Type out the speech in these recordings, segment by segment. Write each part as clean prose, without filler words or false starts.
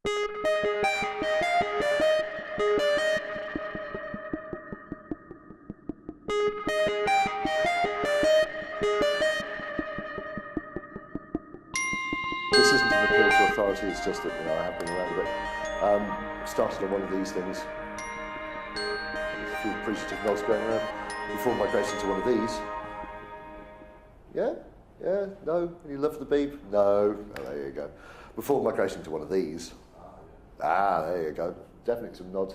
This isn't an appeal to authority, it's just that I have been around a bit. Started on one of these things. A few appreciative nods going around. Before migration to one of these. Yeah? Yeah? No? Any love for the beep? No? Oh, there you go. Before migration to one of these. There you go. Definitely some nods.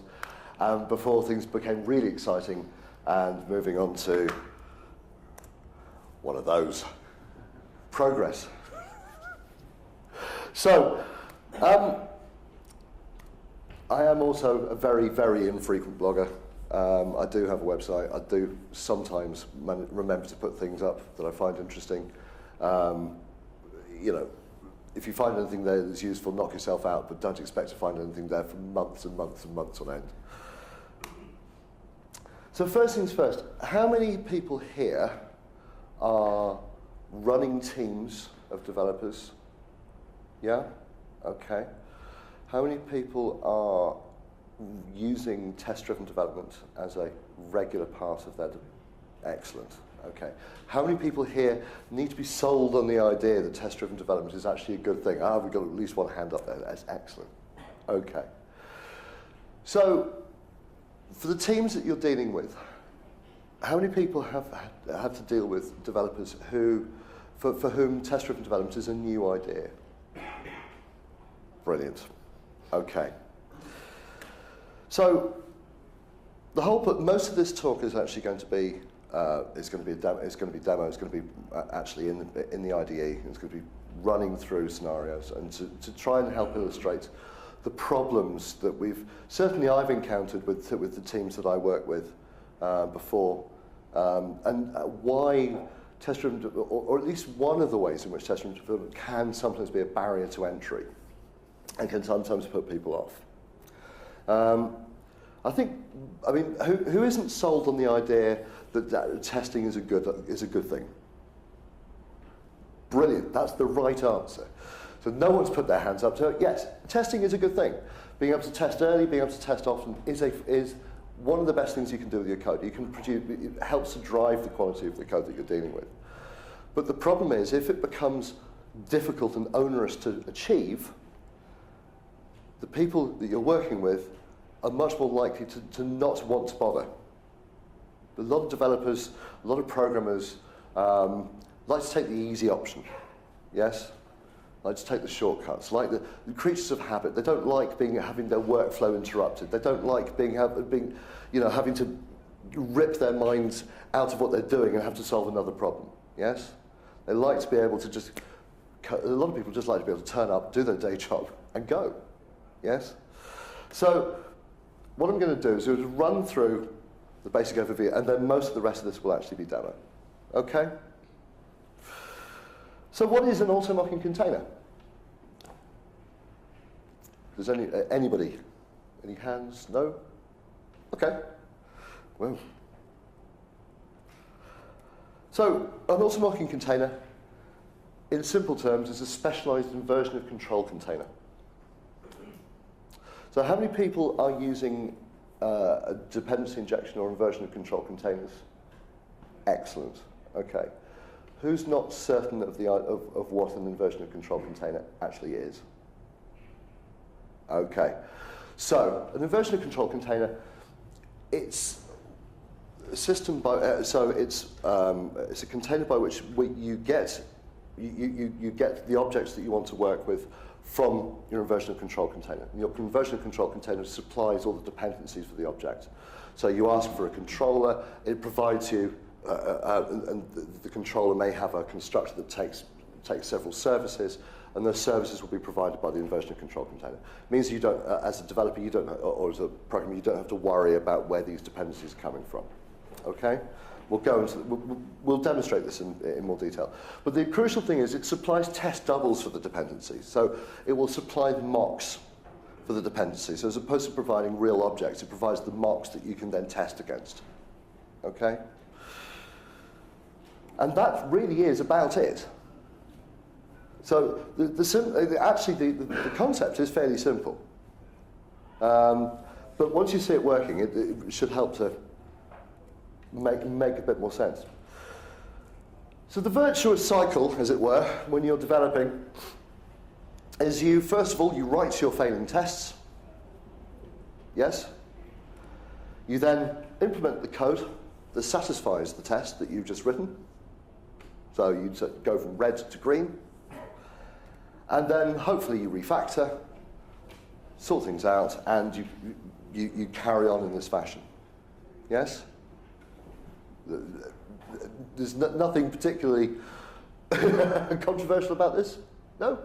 Before things became really exciting and moving on to one of those. Progress. So, I am also a very, very infrequent blogger. I do have a website. I do sometimes remember to put things up that I find interesting. You know, if you find anything there that's useful, knock yourself out, but don't expect to find anything there for months and months and months on end. So first things first, how many people here are running teams of developers? Yeah? Okay. How many people are using test-driven development as a regular part of their... Excellent. Okay. How many people here need to be sold on the idea that test-driven development is actually a good thing? We've got at least one hand up there. That's excellent. Okay. So, for the teams that you're dealing with, how many people have had to deal with developers who, for whom test-driven development is a new idea? Brilliant. Okay. So, most of this talk is actually going to be it's going to be demo. It's going to be actually in the IDE. It's going to be running through scenarios and to try and help illustrate the problems that I've encountered with the teams that I work with before, and why test-driven, or at least one of the ways in which test-driven development can sometimes be a barrier to entry, and can sometimes put people off. I mean, who isn't sold on the idea that testing is a good thing? Brilliant, that's the right answer. So no one's put their hands up to it. Yes, testing is a good thing. Being able to test early, being able to test often is one of the best things you can do with your code. You can produce, it helps to drive the quality of the code that you're dealing with. But the problem is, if it becomes difficult and onerous to achieve, the people that you're working with are much more likely to not want to bother. A lot of developers, a lot of programmers like to take the easy option, yes? Like to take the shortcuts, like the creatures of habit. They don't like having their workflow interrupted. They don't like having to rip their minds out of what they're doing and have to solve another problem, yes? They like to be able to a lot of people just like to be able to turn up, do their day job, and go, yes? So, what I'm going to do is run through the basic overview, and then most of the rest of this will actually be demo. Okay? So what is an auto-mocking container? Does anybody? Any hands? No? Okay. Well. So an auto-mocking container, in simple terms, is a specialized inversion of control container. So how many people are using a dependency injection or inversion of control containers? Excellent. Okay. Who's not certain of what an inversion of control container actually is? Okay. So an inversion of control container, it's a system it's a container by which you get the objects that you want to work with from your inversion of control container. And your inversion of control container supplies all the dependencies for the object. So you ask for a controller, it provides you, and the controller may have a constructor that takes several services, and those services will be provided by the inversion of control container. It means you don't, as a developer, you don't, or as a programmer, you don't have to worry about where these dependencies are coming from. Okay? We'll demonstrate this in more detail. But the crucial thing is it supplies test doubles for the dependencies. So it will supply the mocks for the dependencies. So as opposed to providing real objects, it provides the mocks that you can then test against. Okay? And that really is about it. So actually the concept is fairly simple. But once you see it working, it should help to make a bit more sense. So the virtuous cycle, as it were, when you're developing, is you, first of all, you write your failing tests. Yes? You then implement the code that satisfies the test that you've just written. So you go from red to green. And then hopefully you refactor, sort things out, and you carry on in this fashion. Yes? There's nothing particularly controversial about this? No?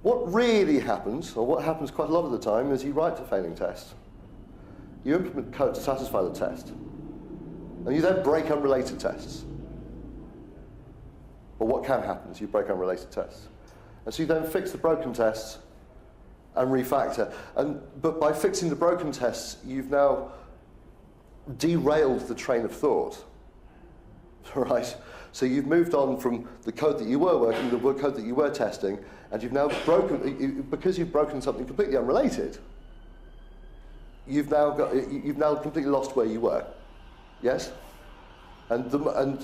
What really happens, or what happens quite a lot of the time, is you write a failing test. You implement code to satisfy the test. And you then break unrelated tests. Or what can happen is you break unrelated tests. And so you then fix the broken tests and refactor. But by fixing the broken tests, you've now derailed the train of thought. Right? So you've moved on from the code that you were working, the code that you were testing, and you've now broken, because you've broken something completely unrelated, you've now completely lost where you were. Yes? And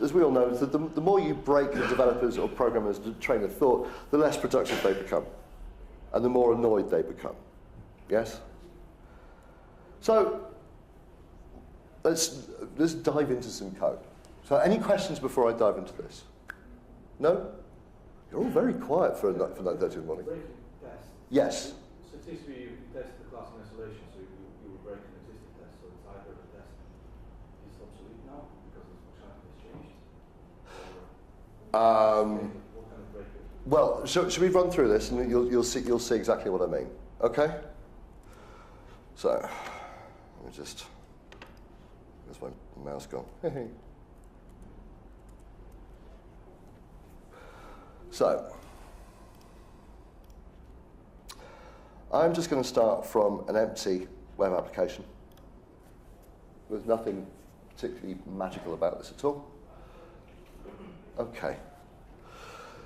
as we all know, the more you break the developers or programmers' train of thought, the less productive they become, and the more annoyed they become. Yes? So let's dive into some code. So any questions before I dive into this? No? You're all very quiet for 9:30 in the morning. Breaking tests. Yes. So it seems to be you test the class in isolation, so you will break an existing test, so it's either the test is obsolete now because its functionality has changed, or what kind of break it? Well, should we run through this and you'll see exactly what I mean. Okay? So let me just, where's my mouse gone? So, I'm just going to start from an empty web application. There's nothing particularly magical about this at all. Okay.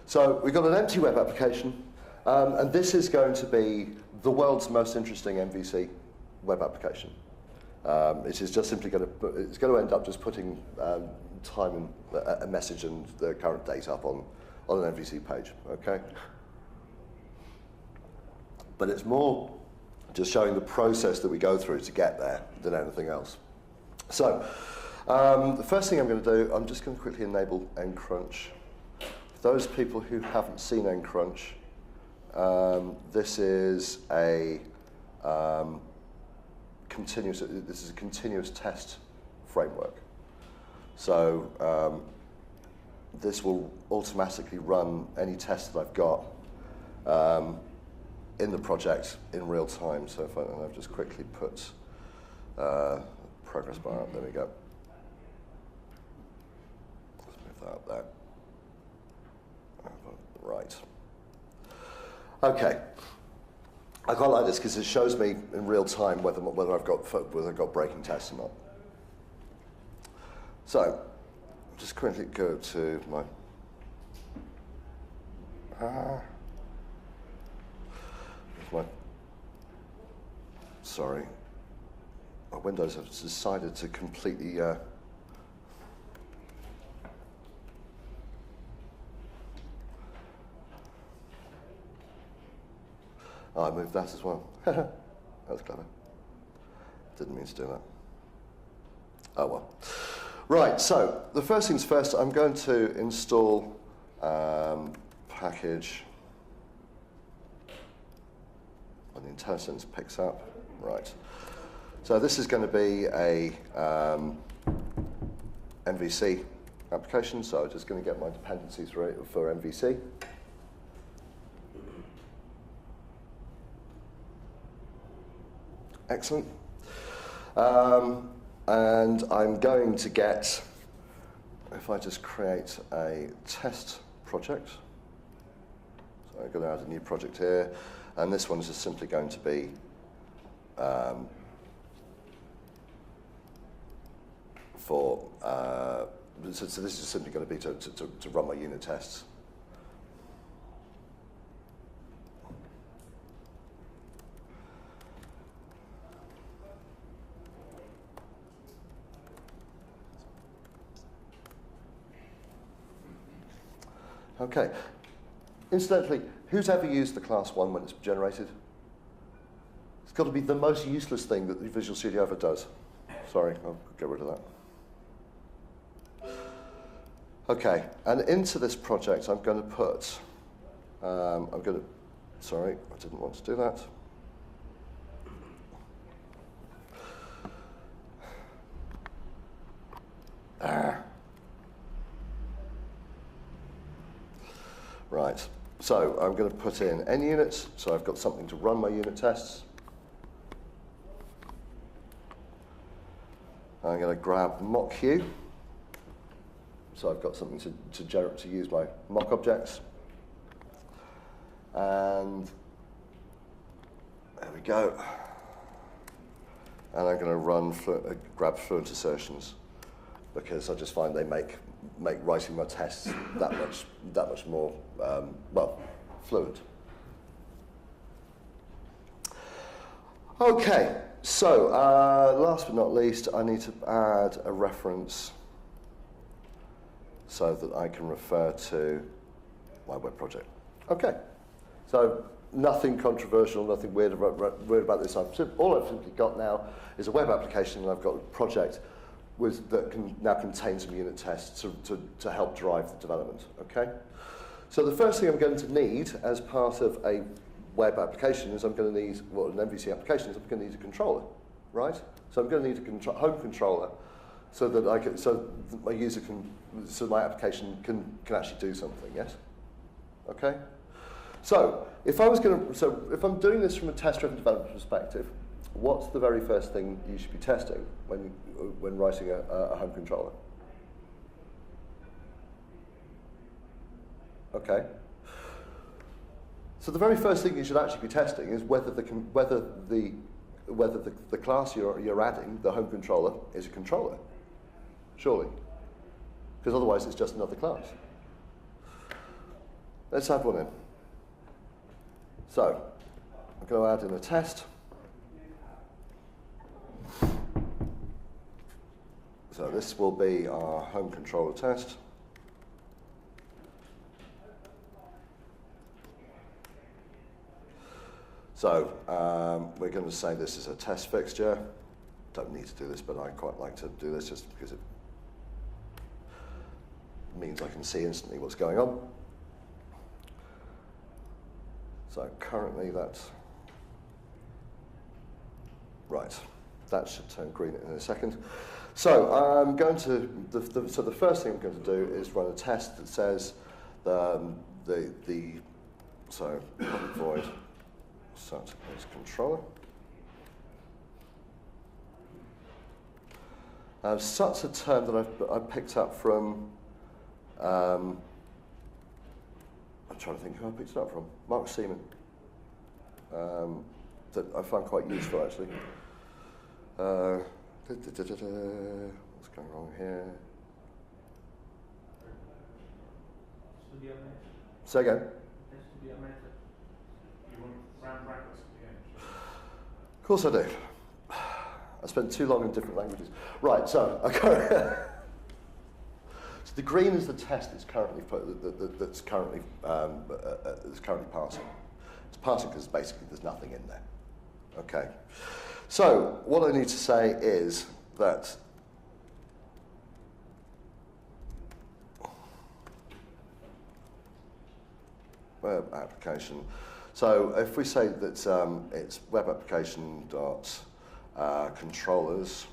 So, we've got an empty web application, and this is going to be the world's most interesting MVC web application. It is just simply going to end up just putting time and a message and the current date up on an MVC page, okay? But it's more just showing the process that we go through to get there than anything else. So, the first thing I'm going to do, I'm just going to quickly enable encrunch. For those people who haven't seen encrunch, this is a continuous test framework. So, this will automatically run any tests that I've got in the project in real time. So if I've just quickly put progress bar up, there we go. Let's move that up there. Right. Okay. I quite like this because it shows me in real time whether I've got breaking tests or not. So, just quickly go to my sorry, my Windows have decided to completely I moved that as well. That was clever. Didn't mean to do that. Oh well. Right, so the first things first, I'm going to install package when the IntelliSense picks up. Right. So this is going to be a MVC application, so I'm just going to get my dependencies for MVC. Excellent. And I'm going to get, if I just create a test project, so I'm going to add a new project here, and this one is just simply going to be so this is simply going to be to run my unit tests. Okay. Incidentally, who's ever used the class 1 when it's generated? It's got to be the most useless thing that the Visual Studio ever does. Sorry, I'll get rid of that. Okay, and into this project I'm going to put, sorry, I didn't want to do that. Right, so I'm going to put in n units, so I've got something to run my unit tests. I'm going to grab mock queue, so I've got something to use my mock objects. And there we go. And I'm going to run grab fluent assertions, because I just find they make writing my tests that much more well, fluent. Okay, so last but not least, I need to add a reference so that I can refer to my web project. Okay, so nothing controversial, nothing weird about this. All I've simply got now is a web application, and I've got a project that can now contain some unit tests to help drive the development. Okay, so the first thing I'm going to need as part of a web application is I'm going to need, well, an MVC application is I'm going to need a controller, right? So I'm going to need a home controller so that my user can, so my application can actually do something. Yes. Okay. So if I'm doing this from a test-driven development perspective, what's the very first thing you should be testing when writing a home controller? Okay. So the very first thing you should actually be testing is whether the class you're adding, the home controller, is a controller. Surely, because otherwise it's just another class. Let's add one in. So I'm going to add in a test. So this will be our home controller test. So we're going to say this is a test fixture. Don't need to do this, but I quite like to do this just because it means I can see instantly what's going on. So currently that's right. That should turn green in a second. So I'm going to so the first thing I'm going to do is run a test that says so void set as controller. Such a term that I picked up from. I'm trying to think who I picked it up from. Mark Seaman. That I find quite useful actually. What's going wrong here? Say again. Of course I do. I spent too long in different languages. Right, so so the green is the test that's currently that's currently passing. It's passing because basically there's nothing in there. Okay. So what I need to say is that web application. So if we say that it's web application dot controllers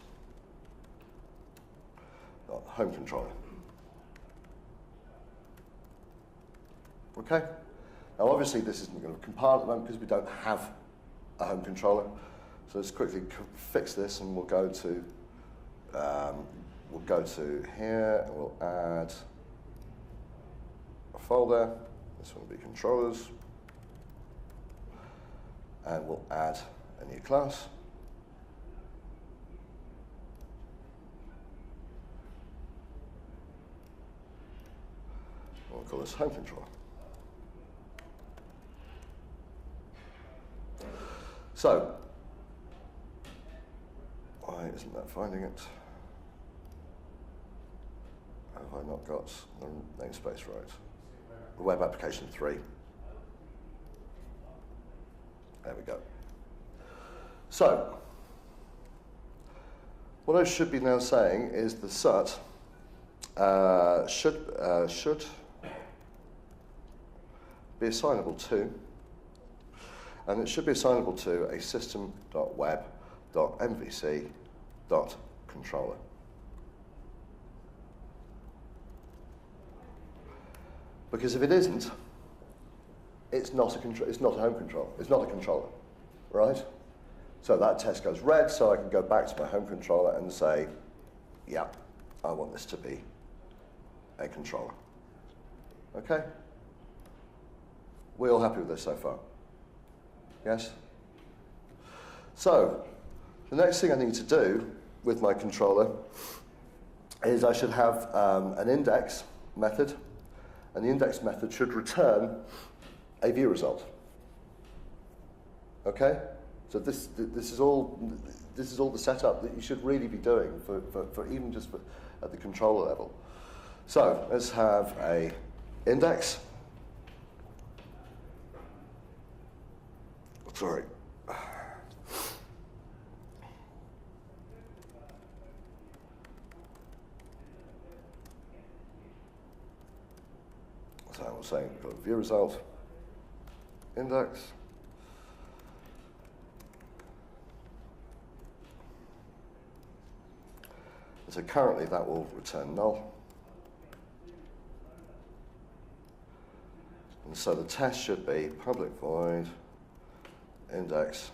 dot home controller. Okay. Now obviously this isn't going to compile at the moment because we don't have a home controller. So let's quickly fix this, and we'll go to here, and we'll add a folder. This one will be controllers, and we'll add a new class. We'll call this home controller. So, why isn't that finding it? Have I not got the namespace right? web application 3. There we go. So, what I should be now saying is the SUT should be assignable to, and it should be assignable to a system.web.mvc.controller. Because if it isn't, it's not a home controller. It's not a controller, right? So that test goes red, so I can go back to my home controller and say, yeah, I want this to be a controller. Okay? We all happy with this so far? Yes? So, the next thing I need to do with my controller is I should have an index method, and the index method should return a view result. Okay? So this is all the setup that you should really be doing for even just at the controller level. So let's have a index. Sorry. So I was saying we've got a view result, index. So currently that will return null. And so the test should be public void index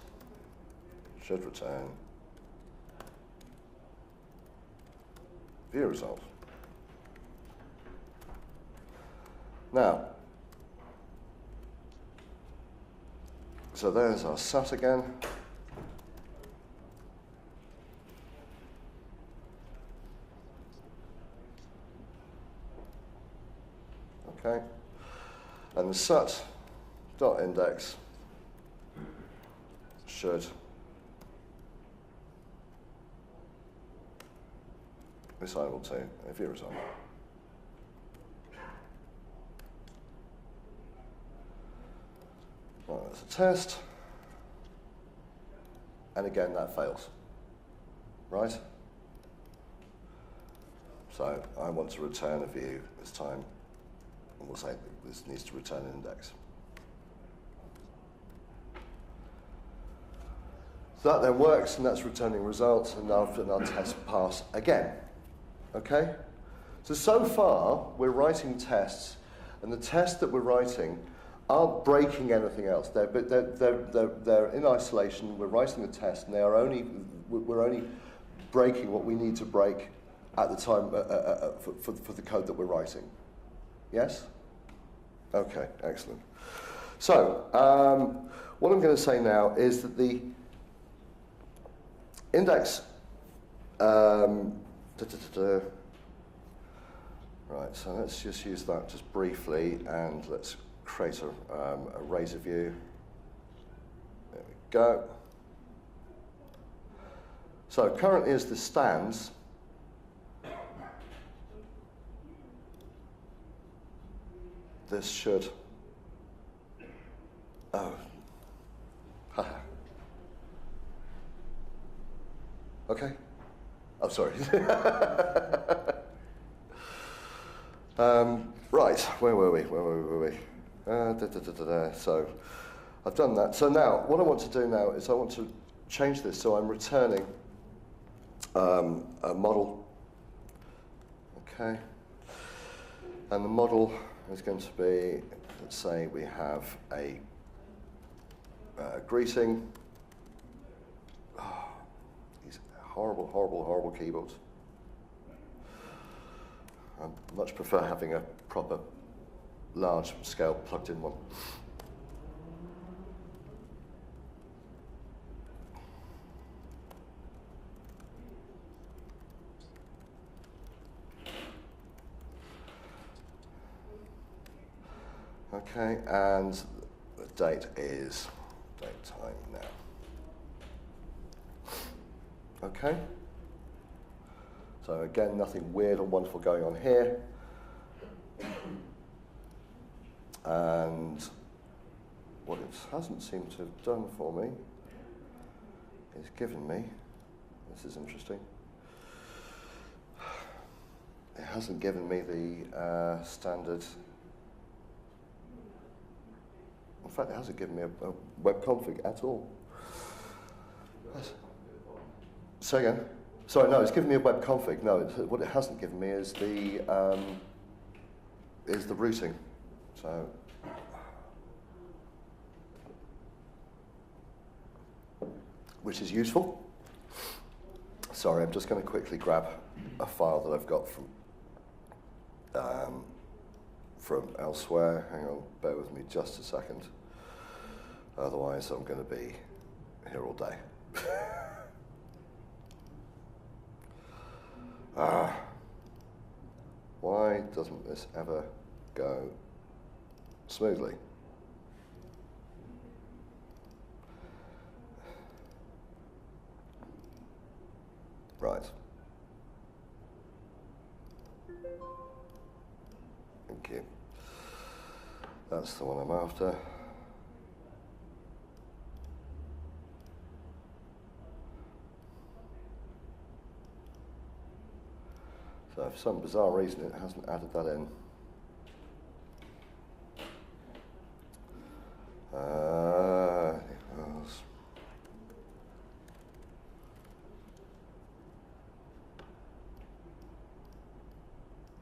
should return view result. Now, so there's our SUT again. Okay, and the SUT.index should be assignable to a view result. Right, that's a test, and again that fails, right? So I want to return a view this time. And we'll say this needs to return an index. So that then works, and that's returning results, and after our test pass again. Okay? So far, we're writing tests, and the tests that we're writing aren't breaking anything else. They're in isolation. We're writing the test, and we're only breaking what we need to break at the time for the code that we're writing. Yes? Okay, excellent. So, what I'm going to say now is that the index, right, so let's just use that just briefly, and let's create a razor view. There we go. So currently as this stands, this should, okay. Oh, sorry. Right, where were we? So I've done that. So now, what I want to do now is I want to change this. So I'm returning a model. Okay. And the model is going to be, let's say we have a greeting. Oh, these horrible, horrible, horrible keyboards. I much prefer having a proper large scale plugged in one. Okay, and the date is date time now. Okay. So again, nothing weird or wonderful going on here. And what it hasn't seemed to have done for me is given me, this is interesting, it hasn't given me the standard, in fact it hasn't given me a web config at all. Say again? Sorry, no, it's given me a web config. No, what it hasn't given me is the routing. So, which is useful. Sorry, I'm just going to quickly grab a file that I've got from elsewhere. Hang on, bear with me just a second. Otherwise, I'm going to be here all day. Why doesn't this ever go smoothly? Right. Thank you. That's the one I'm after. So for some bizarre reason it hasn't added that in.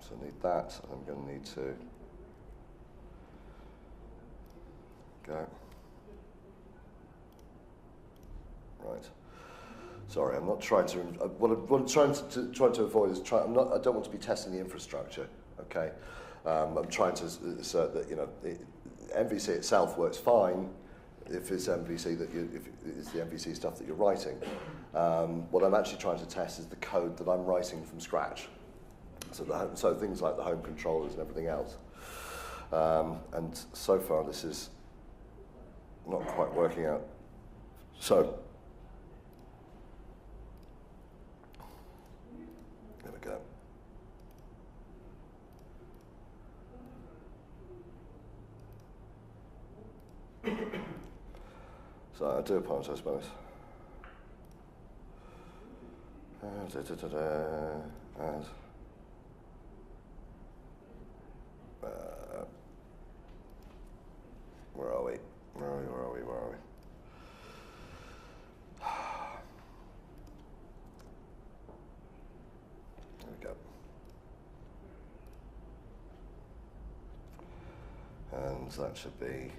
So I need that, and I'm going to need to go. Right. Sorry, I'm not trying to. What I'm trying to avoid is I don't want to be testing the infrastructure. Okay, I'm trying to assert that MVC itself works fine if it's MVC if it's the MVC stuff that you're writing. What I'm actually trying to test is the code that I'm writing from scratch. So things like the home controllers and everything else. And so far this is not quite working out. So. There we go. So I do apologise about this. Where are we? Where are we? Where are we? Where are we? There we go. And that should be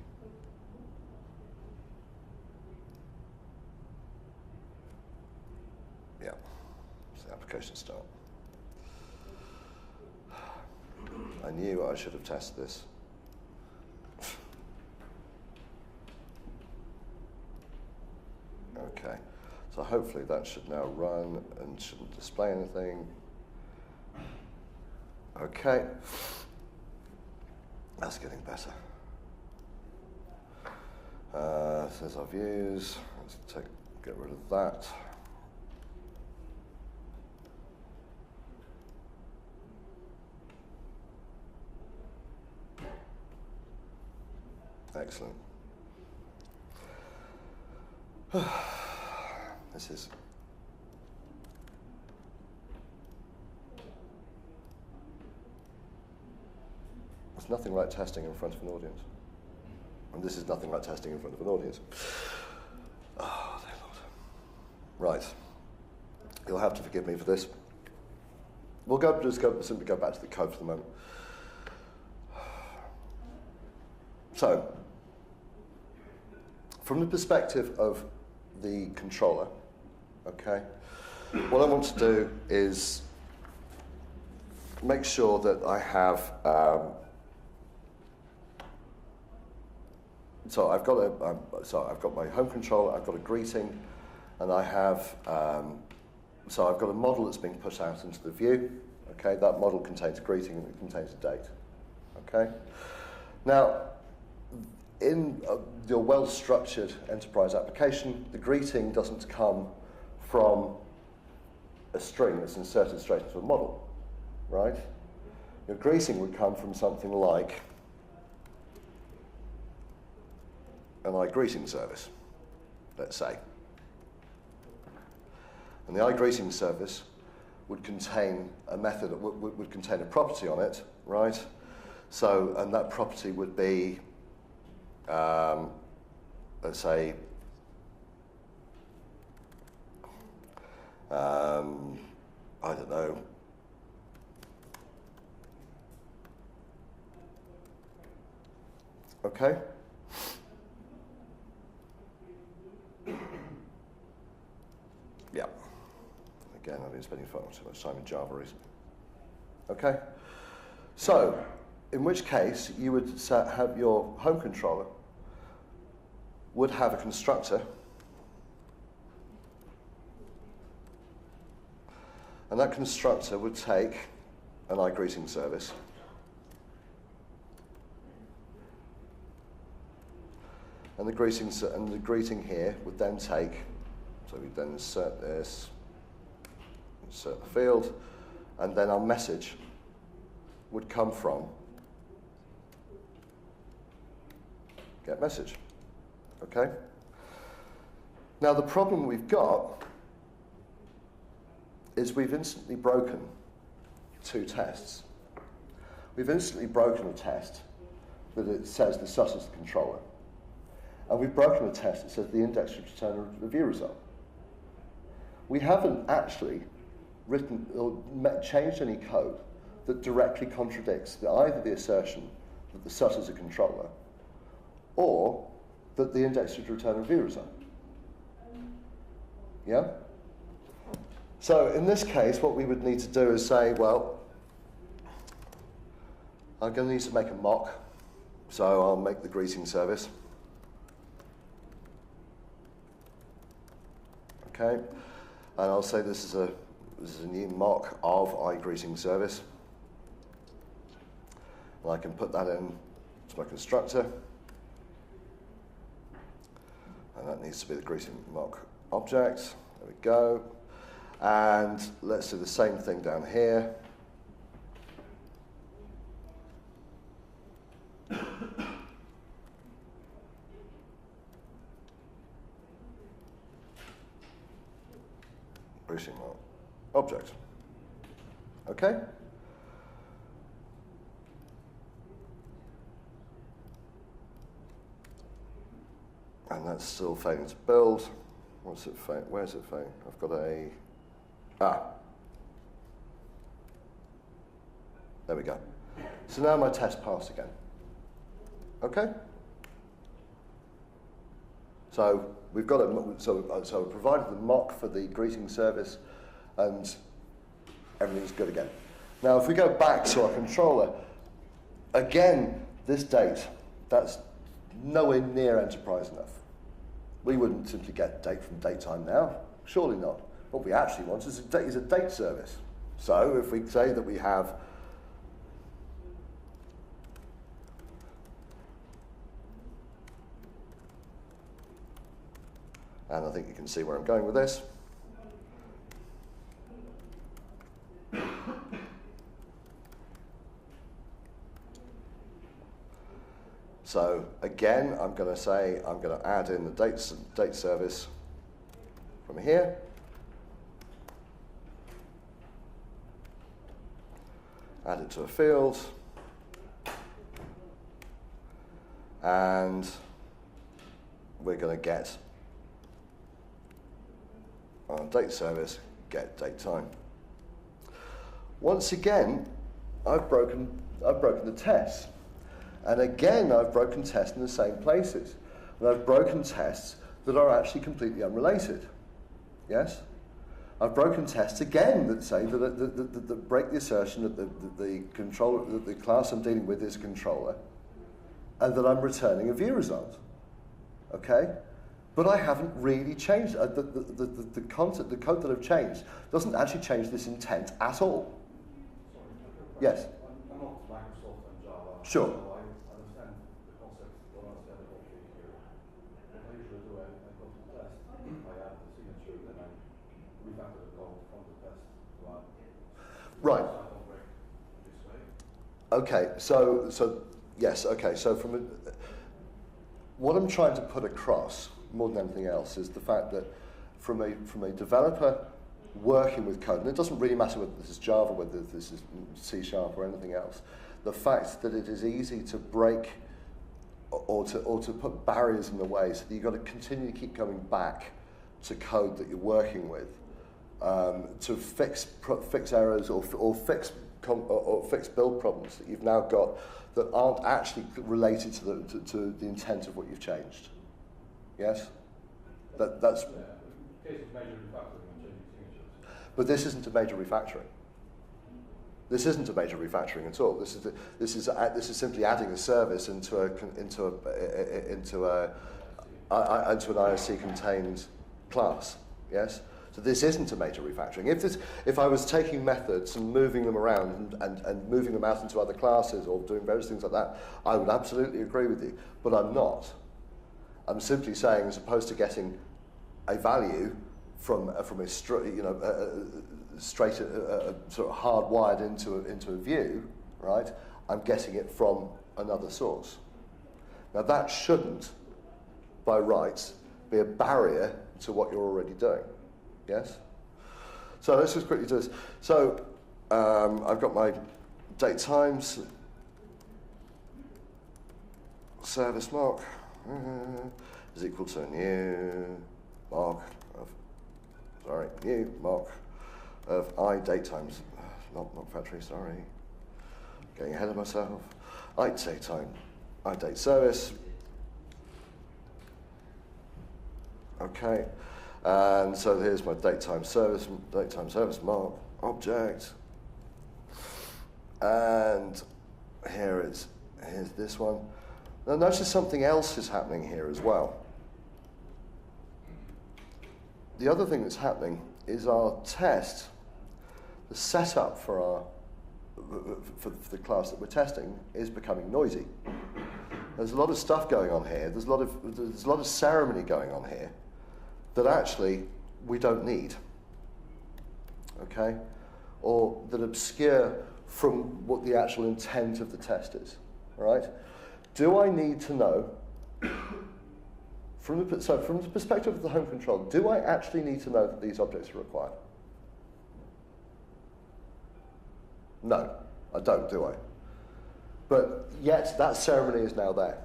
it's the application start. I knew I should have tested this. Okay, so hopefully that should now run and shouldn't display anything. Okay, that's getting better. There's our views. Let's get rid of that. Excellent. This is there's nothing like testing in front of an audience. And this is nothing like testing in front of an audience. Oh, dear Lord. Right. You'll have to forgive me for this. We'll simply go back to the code for the moment. So, from the perspective of the controller, okay, what I want to do is make sure that I have, I've got my home controller, I've got a greeting, and I have, so I've got a model that's being put out into the view, okay, that model contains a greeting and it contains a date, okay. Now, in your well-structured enterprise application, the greeting doesn't come from a string that's inserted straight into a model, right? Your greeting would come from something like an iGreeting service, let's say. And the iGreeting service would contain a method, would contain a property on it, right? So, and that property would be, let's say, I don't know, okay? Yeah. Again, I've been spending far too much time in Java recently. Okay? So, in which case, you would have your home controller would have a constructor, and that constructor would take an iGreeting service, and the greeting here would then take, so we then insert this, insert the field, and then our message would come from get message. Okay? Now the problem we've got is we've instantly broken two tests. We've instantly broken a test that it says the SUS is the controller. And we've broken a test that says the index should return a view result. We haven't actually written or changed any code that directly contradicts either the assertion that the SUS is a controller or that the index should return a view result. Yeah? So in this case, what we would need to do is say, well, I'm going to need to make a mock, so I'll make the greeting service. Okay, and I'll say this is a new mock of iGreeting service. And I can put that in to my constructor. And that needs to be the greeting mock object. There we go. And let's do the same thing down here. Greeting mock object. Okay? And that's still failing to build. What's it failing? Where's it failing? I've got a... There we go. So now my test passed again. Okay? So we've got so we provided the mock for the greeting service, and everything's good again. Now, if we go back to our controller, again, this date, that's nowhere near enterprise enough. We wouldn't simply get date from datetime now, surely not. What we actually want is a date service. So if we say that we have and I think you can see where I'm going with this. So again, I'm going to add in the date service from here. Add it to a field. And we're going to get our date service, get date time. Once again, I've broken the test. And again, I've broken tests in the same places. And I've broken tests that are actually completely unrelated. Yes? I've broken tests again that say that break the assertion that the class I'm dealing with is a controller, and that I'm returning a view result. Okay? But I haven't really changed the concept. The code that I've changed doesn't actually change this intent at all. Yes. I'm not Microsoft and Java. Sure. So I understand the concept, don't understand the whole thing here. What I usually do, I go to the test, I add the signature, then I refactor the code from the test to add. Right. So I don't break this way. Okay. So yes. Okay. So from what I'm trying to put across, more than anything else, is the fact that from a developer working with code, and it doesn't really matter whether this is Java, whether this is C# or anything else, the fact that it is easy to break or to put barriers in the way, so that you've got to continue to keep coming back to code that you're working with to fix errors or fix build problems that you've now got that aren't actually related to the intent of what you've changed. Yes? That's. Yeah. Case of major refactoring and changing signatures. But this isn't a major refactoring. This isn't a major refactoring at all. This is simply adding a service into an IRC contained class. Yes. So this isn't a major refactoring. If I was taking methods and moving them around and moving them out into other classes or doing various things like that, I would absolutely agree with you. But I'm not. I'm simply saying, as opposed to getting a value from a straight sort of hardwired into a view, right? I'm getting it from another source. Now that shouldn't, by rights, be a barrier to what you're already doing. Yes? So let's just quickly do this. So I've got my date times, service mark is equal to new mark of I date times, not factory, sorry, getting ahead of myself. I date time, I date service. Okay. And so here's my date time service mark object, and here's this one. Now notice something else is happening here as well. The other thing that's happening is our test, the setup for the class that we're testing, is becoming noisy. There's a lot of stuff going on here. There's a lot of ceremony going on here that actually we don't need, okay? Or that obscure from what the actual intent of the test is, all right? Do I need to know, from the perspective of the home control, do I actually need to know that these objects are required? No, I don't, do I? But yet that ceremony is now there.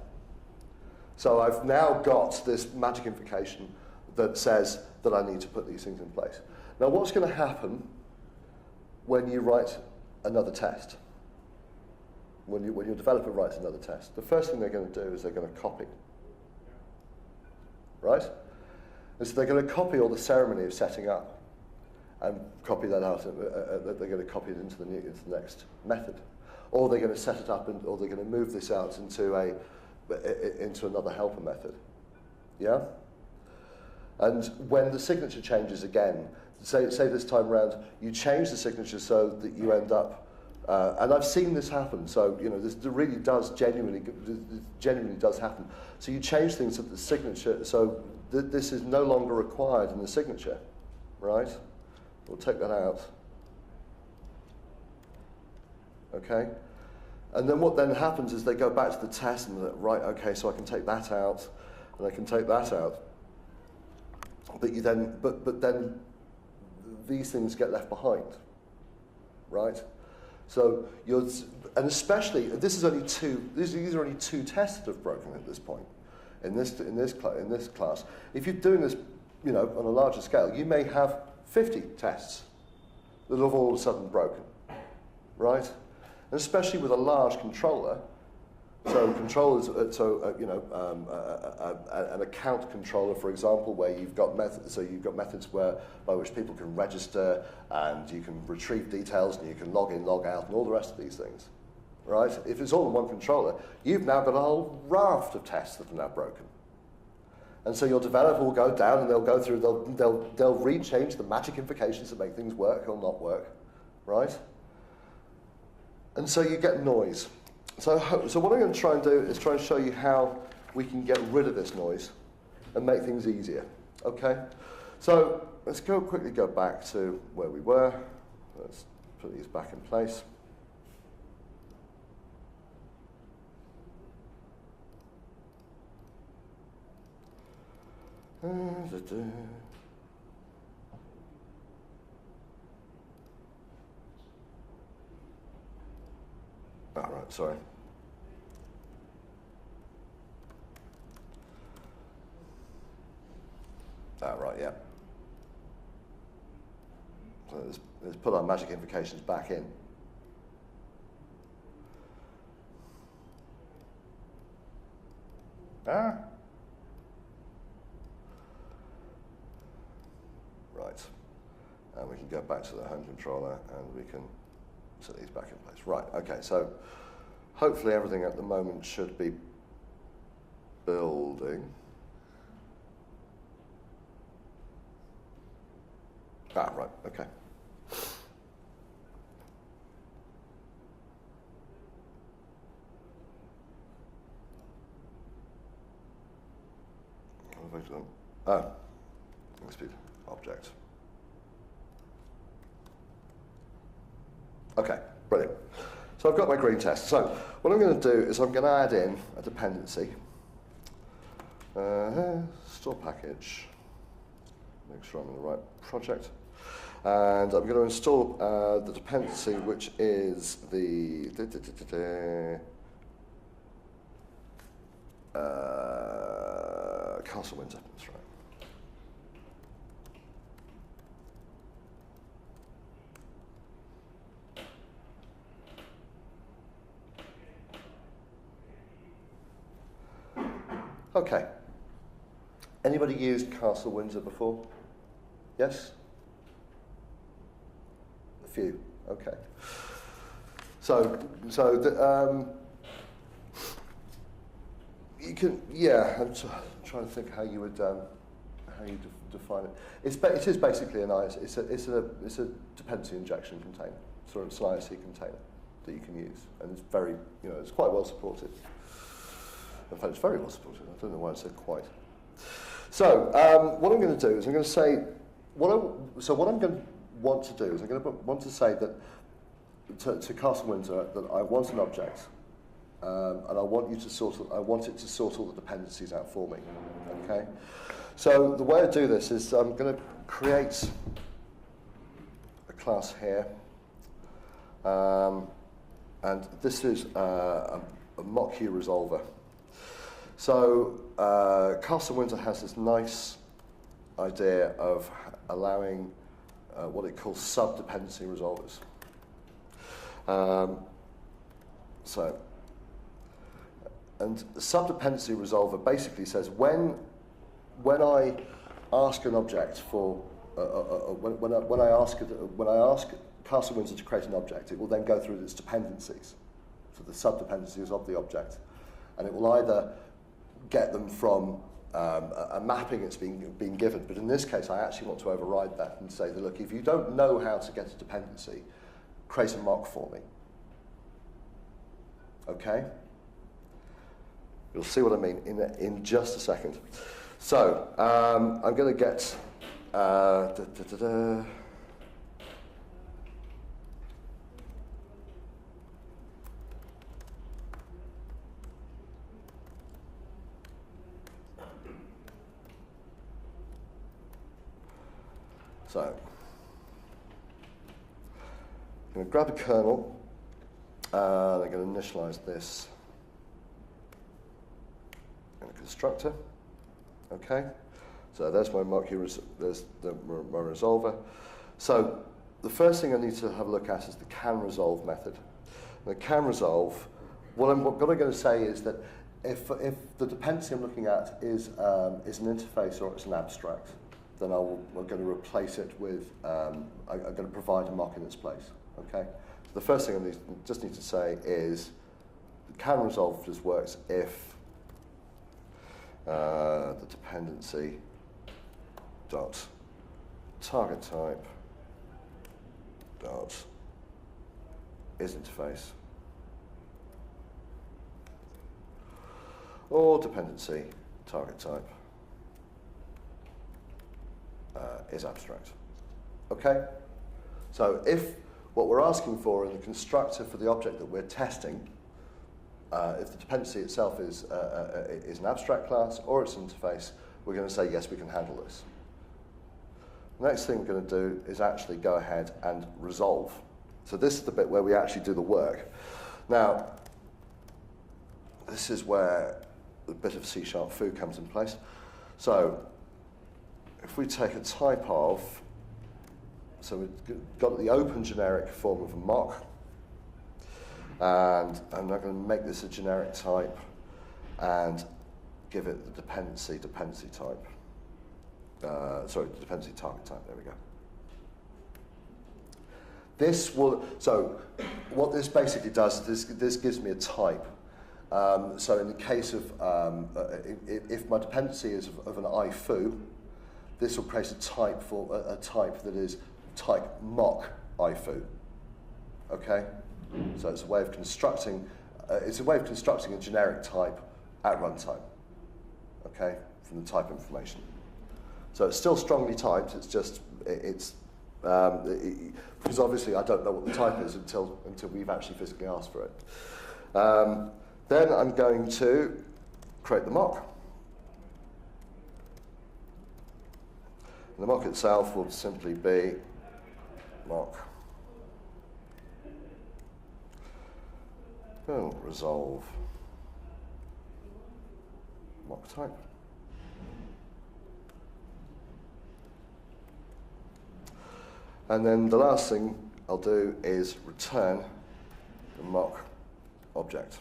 So I've now got this magic invocation that says that I need to put these things in place. Now what's going to happen when you write another test? When your developer writes another test, the first thing they're going to do is they're going to copy. Right? And so they're going to copy all the ceremony of setting up and copy that out, they're going to copy it into the next method. Or they're going to set it up, or they're going to move this out into another helper method. Yeah? And when the signature changes again, say this time around, you change the signature so that you end up, and I've seen this happen, so this really does genuinely does happen. So you change things at the signature, so this is no longer required in the signature, right? We'll take that out. Okay? And then what then happens is they go back to the test and they're, right, okay, so I can take that out, and I can take that out. But then these things get left behind, right? So and especially these are only two tests that have broken at this point in this class. If you're doing this, on a larger scale, you may have 50 tests that have all of a sudden broken, right? And especially with a large controller. So controllers, an account controller, for example, where you've got methods. So you've got methods by which people can register, and you can retrieve details, and you can log in, log out, and all the rest of these things, right? If it's all in one controller, you've now got a whole raft of tests that are now broken. And so your developer will go down and they'll go through. They'll rechange the magic invocations that make things work or not work, right? And so you get noise. So what I'm going to try and do is try and show you how we can get rid of this noise and make things easier, okay? So let's quickly go back to where we were. Let's put these back in place. All right, sorry. Right, yeah. So let's put our magic invocations back in. Right. And we can go back to the home controller and we can set these back in place. Right, okay, so hopefully everything at the moment should be building. Right, okay. Speed object. Okay, brilliant. So I've got my green test. So what I'm going to do is I'm going to add in a dependency. Store package. Make sure I'm in the right project. And I'm going to install the dependency, which is the Castle Windsor. That's right. Okay. Anybody used Castle Windsor before? Yes? A few. Okay. You can, yeah. I'm trying to think how you would define it. It is basically it's a dependency injection container. So it's an ISC container that you can use, and it's very, it's quite well supported. In fact, it's very well supported. I don't know why I said quite. So what I'm going to do is I'm going to say what I'm going to want to do is I'm going to want to say that to Castle Windsor that I want an object, and I want it to sort all the dependencies out for me. Okay. So the way I do this is I'm going to create a class here, and this is a mock queue resolver. So Castle Windsor has this nice idea of allowing what it calls sub-dependency resolvers. And the sub-dependency resolver basically says when I ask an object for when I ask Castle Windsor to create an object, it will then go through its dependencies, so the sub-dependencies of the object, and it will either get them from a mapping it's been given, but in this case I actually want to override that and say that, look, if you don't know how to get a dependency, create a mock for me. Okay? You'll see what I mean in just a second. So I'm going to get So I'm going to grab a kernel, and I'm going to initialize this in a constructor. Okay, so there's my mock queue, there's my resolver. So the first thing I need to have a look at is the can resolve method. The can resolve, what I'm going to say is that if the dependency I'm looking at is an interface or it's an abstract, then we're going to replace it with, I'm going to provide a mock in its place. Okay. So the first thing I just need to say is the can resolve just works if the dependency dot target type dot is interface or dependency target type is abstract. Okay? So if what we're asking for in the constructor for the object that we're testing, if the dependency itself is an abstract class or its interface, we're going to say, yes, we can handle this. The next thing we're going to do is actually go ahead and resolve. So this is the bit where we actually do the work. Now, this is where a bit of C# foo comes in place. So if we take a type of, so we've got the open generic form of a mock, and I'm now going to make this a generic type and give it the dependency type. Dependency target type, there we go. This will, so what this basically does, this gives me a type. So in the case of, if my dependency is of an I foo, this will create a type for a type that is type mock I foo. Okay? So it's a way of constructing, a generic type at runtime. Okay? From the type information. So it's still strongly typed. It's just because obviously I don't know what the type is until we've actually physically asked for it. Then I'm going to create the mock. And the mock itself will simply be mock. Resolve mock type. And then the last thing I'll do is return the mock object.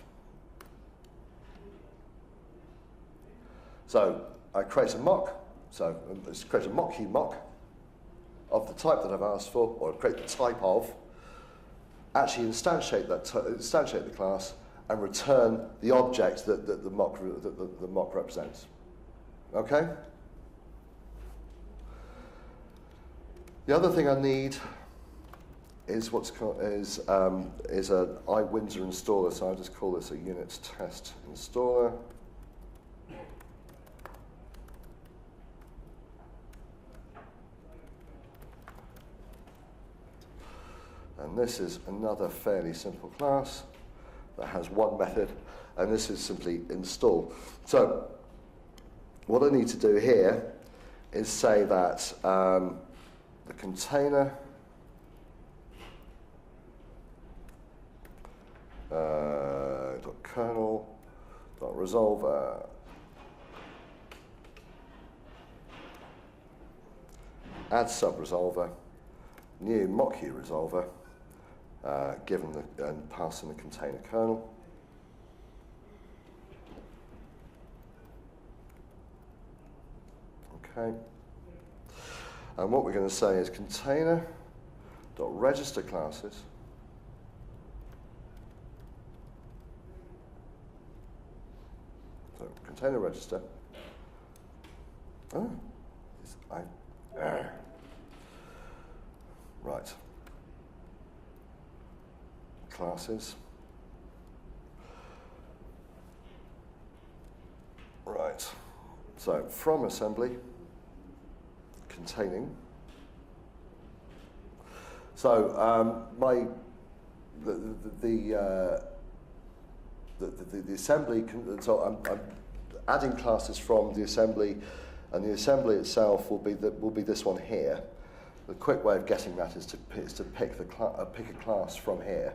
So I create a mock, so let's create a mock key mock of the type that I've asked for, or create the type of, actually instantiate the class, and return the object that the mock represents. Okay? The other thing I need is what's called is an iWindsor installer. So I'll just call this a unit test installer. And this is another fairly simple class that has one method, and this is simply install. So what I need to do here is say that the container .kernel.resolver add subresolver new mock key resolver given the and passing the container kernel. Okay. And what we're going to say is container.register classes so container register right classes right so from assembly containing. So the assembly. So I'm adding classes from the assembly, and the assembly itself will be this one here. The quick way of getting that is to pick a class from here.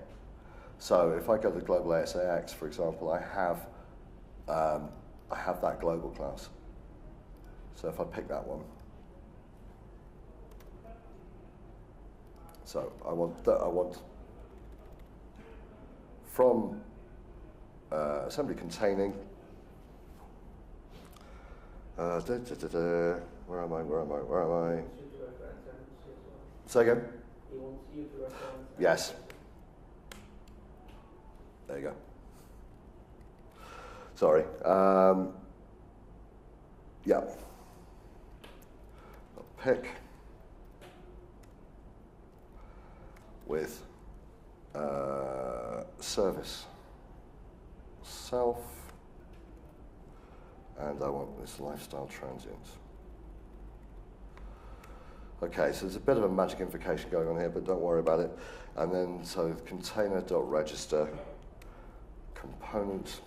So if I go to the global ASAX, for example, I have that global class. So if I pick that one. So I want from assembly containing. Where am I? Say again. He wants you to reference. Yes. There you go. Sorry. Yeah. Pick with service self, and I want this lifestyle transient. Okay, so there's a bit of a magic invocation going on here, but don't worry about it. And then, so container.register component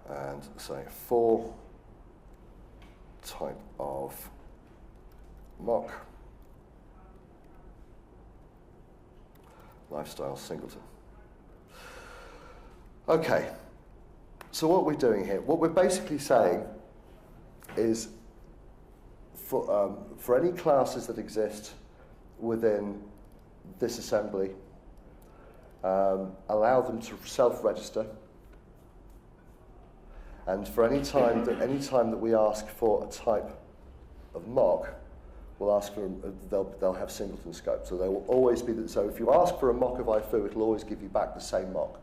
and say for type of mock lifestyle singleton. Okay, so what we're doing here, what we're basically saying is for any classes that exist within this assembly, allow them to self-register, and for any time that we ask for a type of mock, we'll ask for they'll have singleton scope. So they will always be so if you ask for a mock of IFU, it'll always give you back the same mock,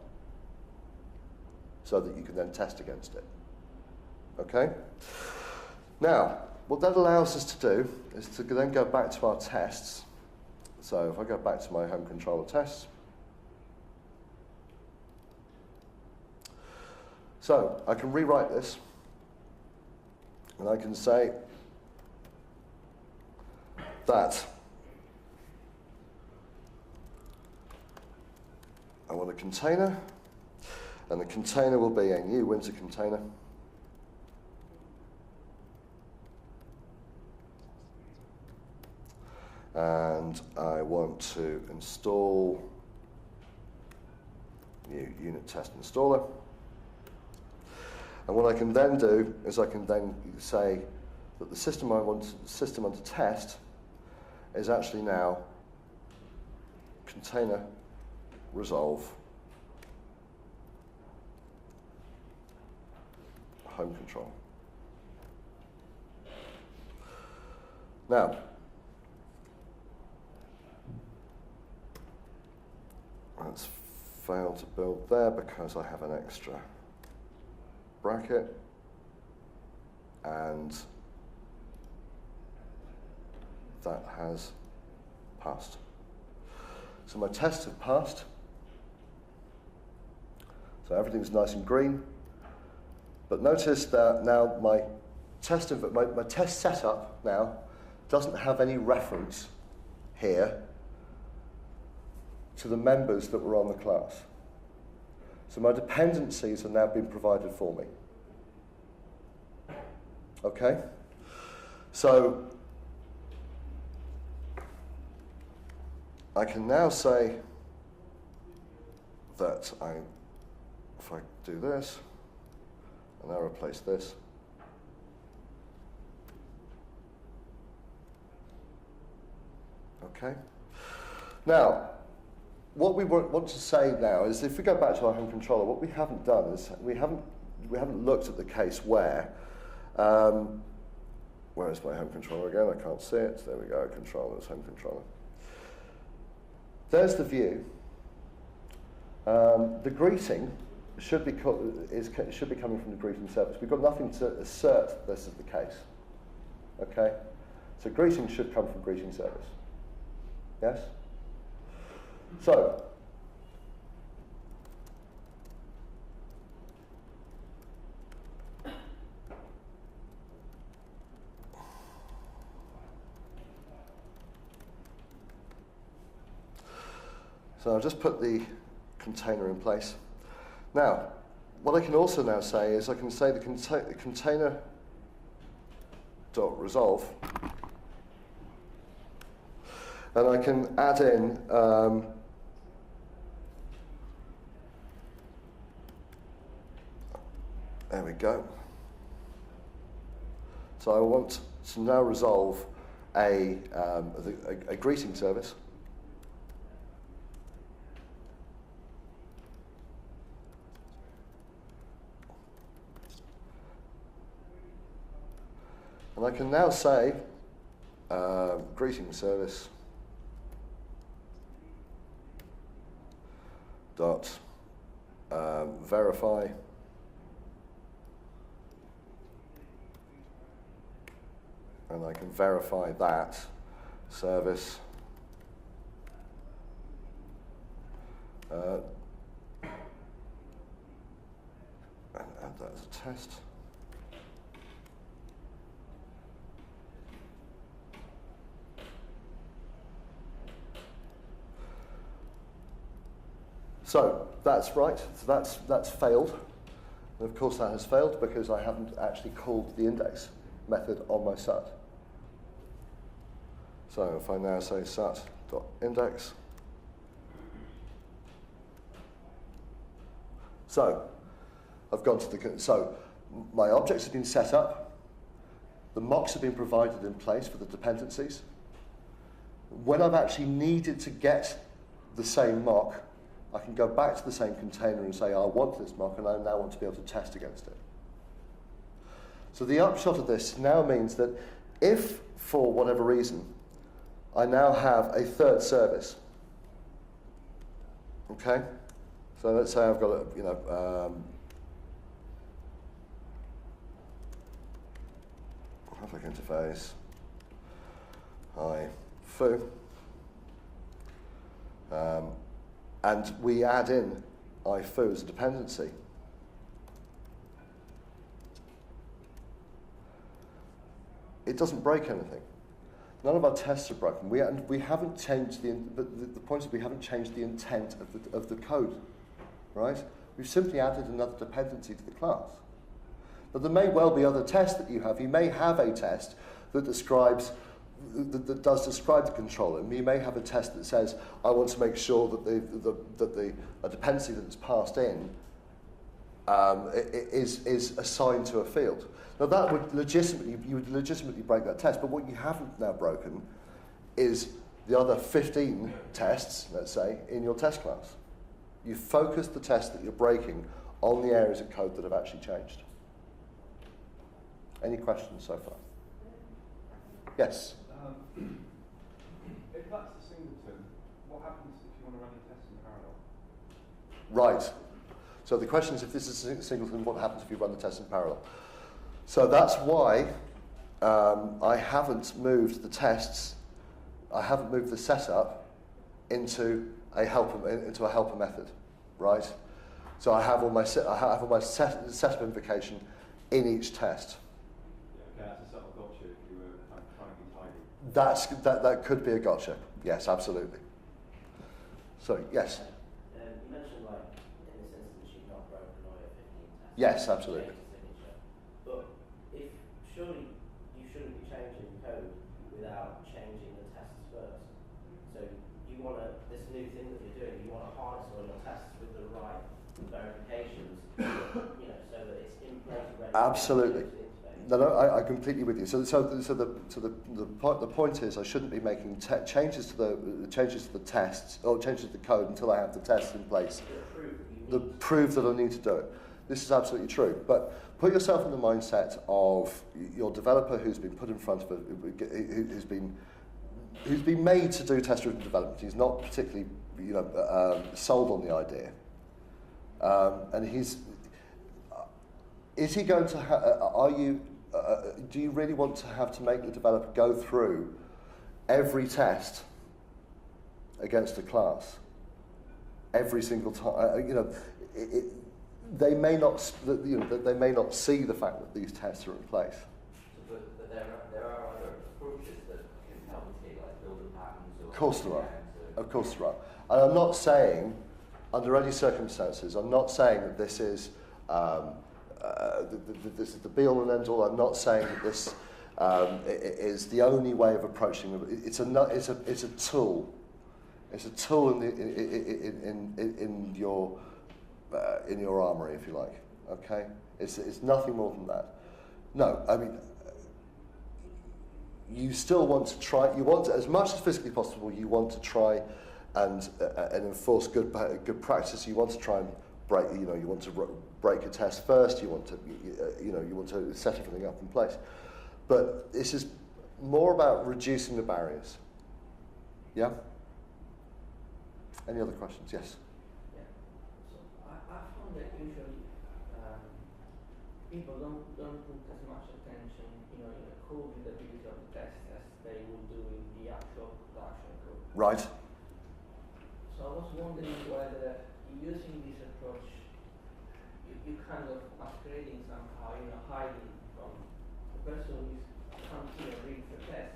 so that you can then test against it. Okay? Now, what that allows us to do is to then go back to our tests. So if I go back to my home controller tests, so I can rewrite this, and I can say that I want a container, and the container will be a new winter container. And I want to install new unit test installer. And what I can then do is I can then say that the system under test is actually now container resolve home control. Now, let's fail to build there because I have an extra bracket, and that has passed. So my tests have passed. So everything's nice and green. But notice that now my test setup now doesn't have any reference here to the members that were on the class. So my dependencies have now been provided for me. Okay? So I can now say that if I do this, and I replace this, okay? Now, what we want to say now is, if we go back to our home controller, what we haven't done is we haven't looked at the case where is my home controller again? I can't see it. There we go. Controllers, home controller. There's the view. The greeting should be coming from the greeting service. We've got nothing to assert this is the case. Okay, so greeting should come from greeting service. Yes. So, I'll just put the container in place. Now, what I can also now say is I can say the container dot resolve, and I can add in there we go. So I want to now resolve a greeting service. And I can now say greeting service dot verify and I can verify that service and add that as a test. So that's right. So that's failed. And of course that has failed because I haven't actually called the index method on my set. So if I now say set.index, so I've gone to the, so my objects have been set up, the mocks have been provided in place for the dependencies. When I've actually needed to get the same mock, I can go back to the same container and say, I want this mock, and I now want to be able to test against it. So the upshot of this now means that if, for whatever reason, I now have a third service, okay? So let's say I've got a, public interface, hi, foo, and we add in ifoo as a dependency. It doesn't break anything. None of our tests are broken. We haven't changed the point is we haven't changed the intent of the code, right? We've simply added another dependency to the class. But there may well be other tests that you have. You may have a test that describes that does describe the controller. You may have a test that says, I want to make sure that a dependency that's passed in is assigned to a field. Now that would you would legitimately break that test, but what you haven't now broken is the other 15 tests, let's say, in your test class. You focus the test that you're breaking on the areas of code that have actually changed. Any questions so far? Yes? If that's a singleton, what happens if you want to run the test in parallel? Right. So the question is, if this is a singleton, what happens if you run the test in parallel? So that's why I haven't moved the tests, I haven't moved the setup into a helper method, right? So I have all my setup invocation in each test. Yeah, okay, that's a subtle gotcha if you were trying to be tidy. That could be a gotcha. Yes, absolutely. So yes. You mentioned, like, in this instance, you've not broken all your 15 tests. Yes, absolutely. But surely you shouldn't be changing code without changing the tests first. So you want to, this new thing that you're doing, you want to harness all your tests with the right verifications, so that it's in place ready. Absolutely. No, I completely with you. So the point is, I shouldn't be making changes to the tests or changes to the code until I have the tests in place. The proof that I need to do it. This is absolutely true. But put yourself in the mindset of your developer who's been put in front of who's been made to do test-driven development. He's not particularly sold on the idea, and is he going to? Do you really want to have to make the developer go through every test against a class every single time? They may not see the fact that these tests are in place. But there are other approaches that can help with, like builder patterns. Or of course there are. Of course there are. And I'm not saying, under any circumstances, I'm not saying that this is this is the be-all and end-all. I'm not saying that this is the only way of approaching it. It's a tool. It's a tool in your armory, if you like. Okay, it's nothing more than that. No, I mean, you still want to try. You want to, as much as physically possible. You want to try and enforce good practice. You want to try and break. You want to break a test first. You want to you want to set everything up in place. But this is more about reducing the barriers. Yeah. Any other questions? Yes. I found that usually people don't put as much attention, in the code readability of the test as they would do in the actual production code. Right. So I was wondering whether using this approach, you kind of masquerading somehow, hiding from the person who comes here and reads the test,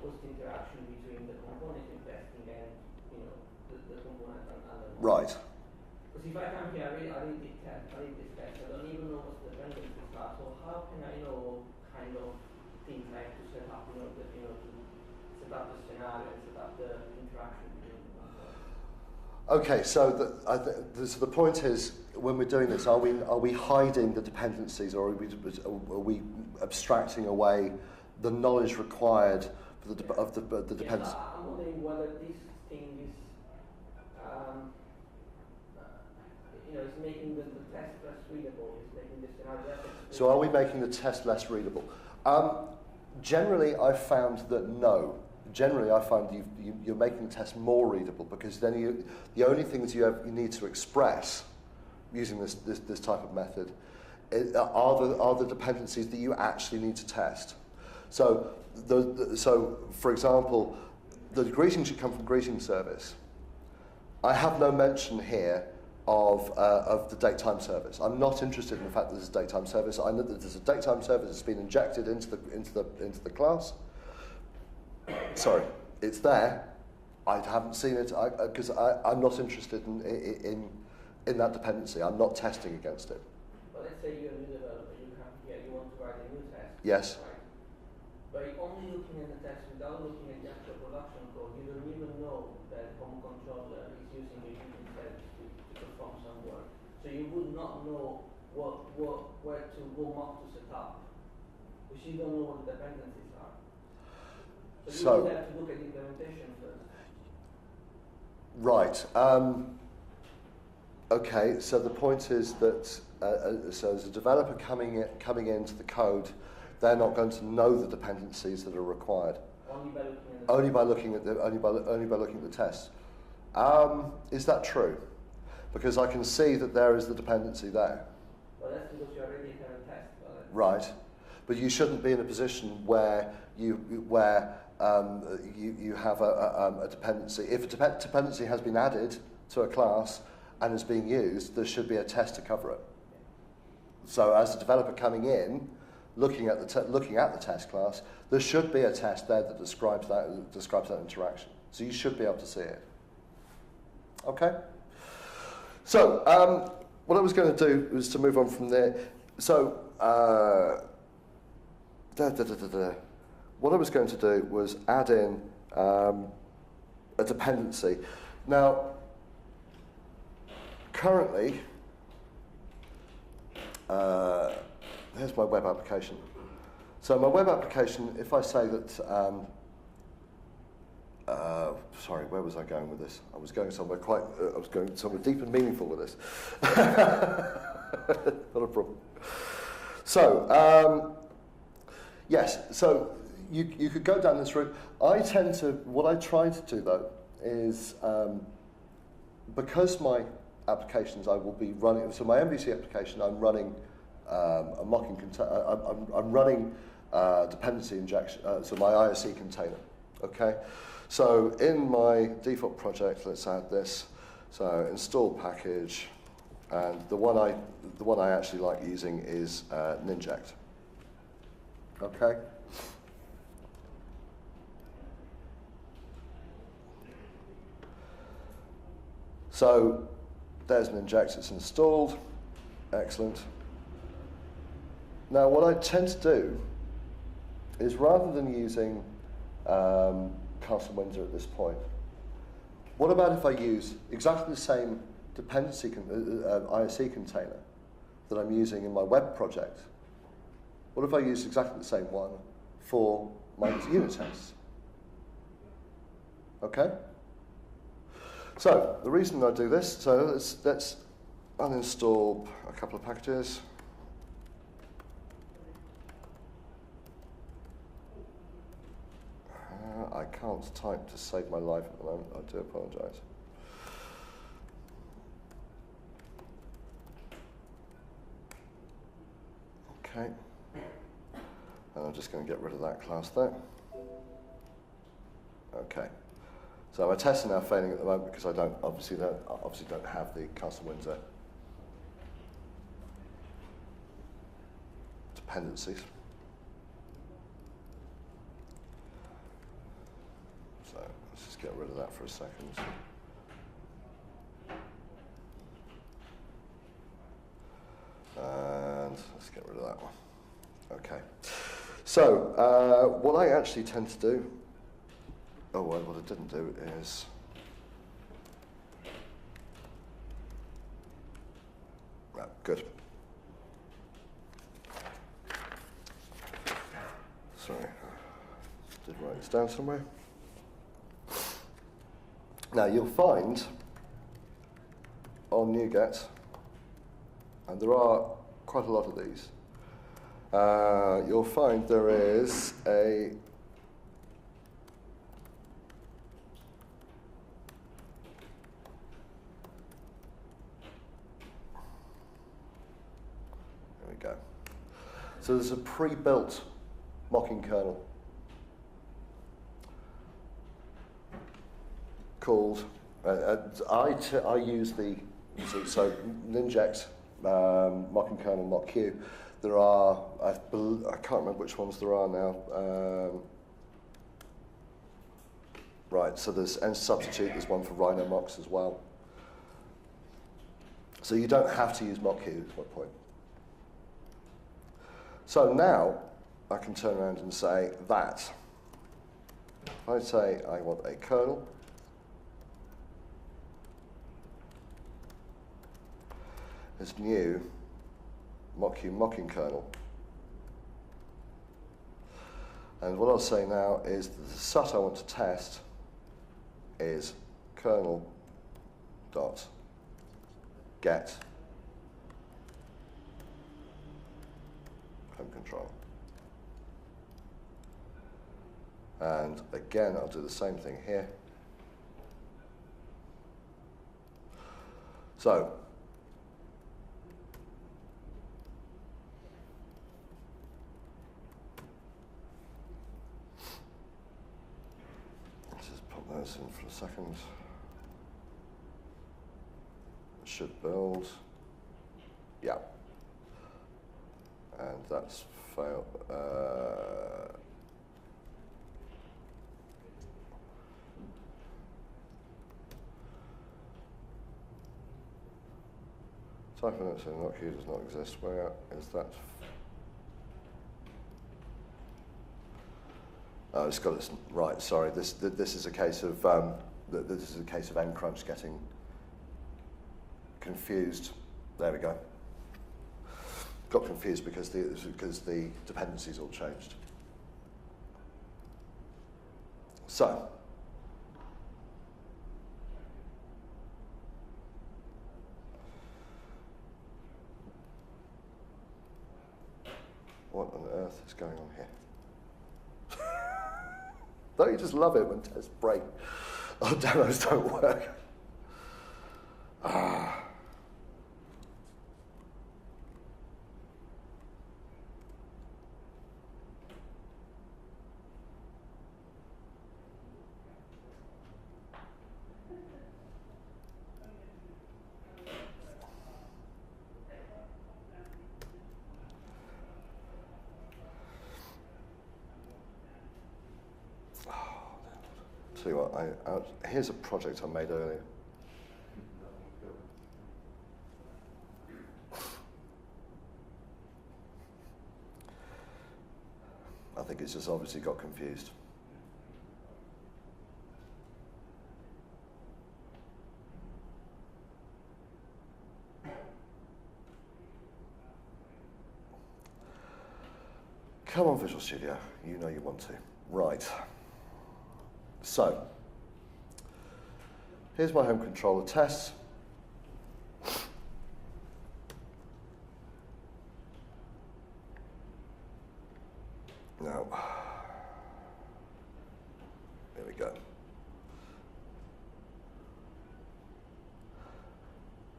what's the interaction between the component in testing and the component and other. Right. Because if I come here, I read this text, I don't even know what the dependencies are. So how can I know kind of things I have to set up in order, to set up the scenario and set up the interaction between the components? Okay, so so the point is, when we're doing this, are we hiding the dependencies, or are we abstracting away the knowledge required for of the dependency? Yes, I'm wondering whether this thing is, it's making the test less readable. It's making the scenario less readable. So are we making the test less readable? Generally, I've found that no. Generally, I find you're making the test more readable, because then the only things you need to express using this type of method are the dependencies that you actually need to test. So, for example, the greeting should come from greeting service. I have no mention here of the date-time service. I'm not interested in the fact that there's a date-time service. I know that there's a date-time service that's been injected into the class. Sorry, it's there. I haven't seen it because I'm not interested in that dependency. I'm not testing against it. But let's say you're a new developer. You come here. You want to write a new test. Yes. Right? But you're only looking at the test without looking at the actual production code. You don't even know that home controller is using a unique test to perform some work. So you would not know where to go up to set up, because you don't know what the dependencies are. So you would have to look at the implementation first. Right. Okay. So the point is that so as a developer coming into the code, they're not going to know the dependencies that are required. Only by looking at the tests. Is that true? Because I can see that there is the dependency there. Well, that's because you already have a test. Right, but you shouldn't be in a position where you have a dependency. If a dependency has been added to a class and is being used, there should be a test to cover it. So as a developer coming in, looking at the test class, there should be a test there that describes that interaction. So you should be able to see it. Okay. So what I was going to do was to move on from there. So what I was going to do was add in a dependency. Now, currently, here's my web application. So my web application, if I say that, sorry, where was I going with this? I was going somewhere deep and meaningful with this. Not a problem. So, yes, so you could go down this route. What I try to do though is, because my applications I will be running, so my MVC application I'm running a mocking I'm running dependency injection, so my ISE container, okay? So in my default project, let's add this. So install package, and the one I actually like using is Ninject, okay? So there's Ninject, it's installed, excellent. Now, what I tend to do is, rather than using Castle Windsor at this point, what about if I use exactly the same dependency ISE container that I'm using in my web project? What if I use exactly the same one for my unit tests? Okay? So, the reason I do this, so let's uninstall a couple of packages. I can't type to save my life at the moment. I do apologise. Okay. And I'm just going to get rid of that class there. Okay. So my tests are now failing at the moment because I obviously don't have the Castle Windsor dependencies. So let's just get rid of that for a second. Okay. So, what I actually tend to do, what I didn't do is, right, good. Sorry, I did write this down somewhere. Now, you'll find on NuGet, and there are quite a lot of these, you'll find there is a there we go. So there's a pre-built mocking kernel called, I use the, so Ninject, mocking kernel, mock-Q. There are, I can't remember which ones there are now. Right, so there's N-substitute, there's one for Rhino mocks as well. So you don't have to use mock-Q, is my point. So now, I can turn around and say that. If I say I want a kernel, this new mock-Q mocking kernel. And what I'll say now is that the sut I want to test is kernel dot get home control. And again, I'll do the same thing here. So, let's just pop those in for a second. It should build. Yeah. And that's failed. Typing it saying mock-Q does not exist. Where is that? Oh, it's got its right. Sorry, this is a case of this is a case of ncrunch getting confused. There we go. Got confused because the dependencies all changed. So. What on earth is going on here? Don't you just love it when tests break? Oh, demos don't work. Tell you what, here's a project I made earlier. I think it's just obviously got confused. Come on, Visual Studio, you know you want to. Right. So, here's my home controller tests. Now, there we go.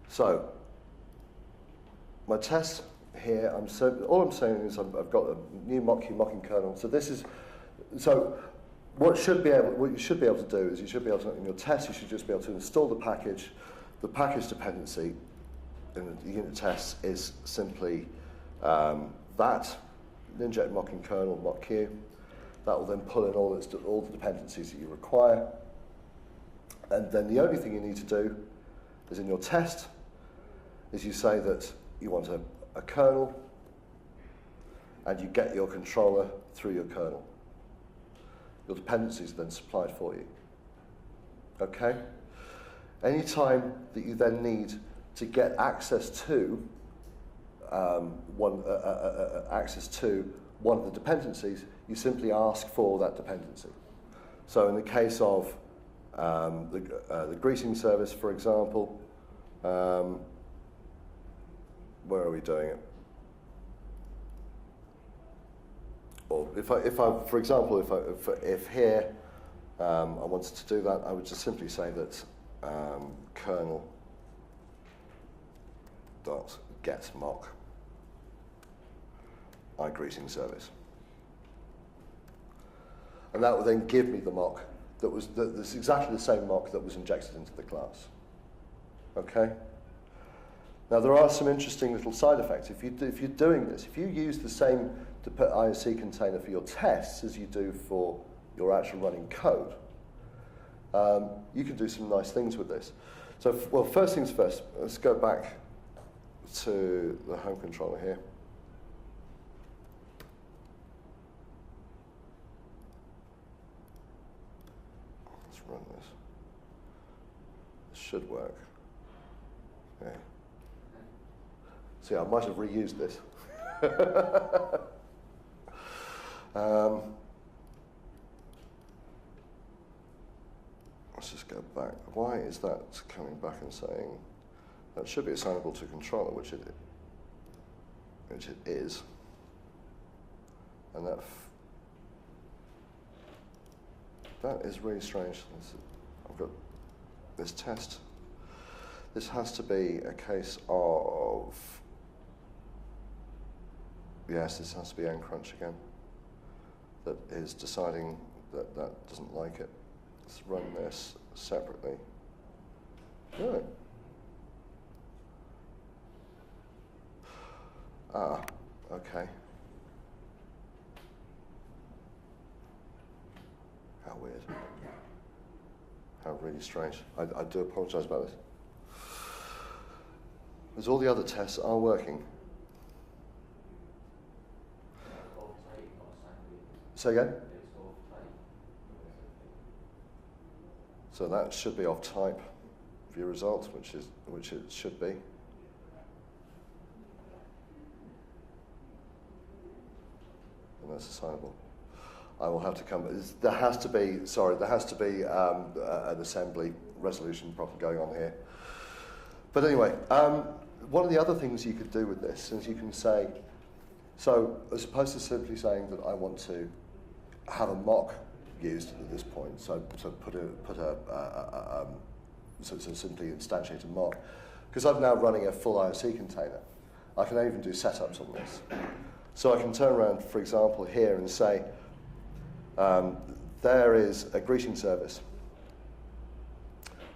So, my test here, all I'm saying is I've got a new mock-Q mocking kernel. So this is, what you should be able to do is you should be able to, in your test, you should just be able to install the package. The package dependency in the unit tests is simply that Ninject mocking kernel mock-Q. That will then pull in all the dependencies that you require. And then the only thing you need to do is in your test is you say that you want a kernel and you get your controller through your kernel. Your dependencies are then supplied for you. Okay? Any time that you then need to get access to one of the dependencies, you simply ask for that dependency. So in the case of the greeting service, for example, where are we doing it? Or if for example, if here I wanted to do that, I would just simply say that kernel dot get mock iGreeting service, and that will then give me the mock that's exactly the same mock that was injected into the class. Okay. Now there are some interesting little side effects. If you're doing this, if you use the same IOC container for your tests as you do for your actual running code, you can do some nice things with this. So, well, first things first, let's go back to the home controller here. Let's run this. This should work. Okay. See, I might have reused this. Let's just go back. Why is that coming back and saying that should be assignable to controller, which it is, and that is really strange. I've got this test. This has to be a case of, yes, this has to be ncrunch again, that is deciding that that doesn't like it. Let's run this separately. Right. Ah, okay. How weird. How really strange. I do apologise about this. Because all the other tests are working. Say again? So that should be off type view results, which it should be. And that's assignable. I will have to come. There has to be an assembly resolution problem going on here. But anyway, one of the other things you could do with this is you can say, so as opposed to simply saying that I want to have a mock used at this point, so simply instantiate a mock, because I'm now running a full IOC container, I can even do setups on this. So I can turn around, for example, here and say, there is a greeting service.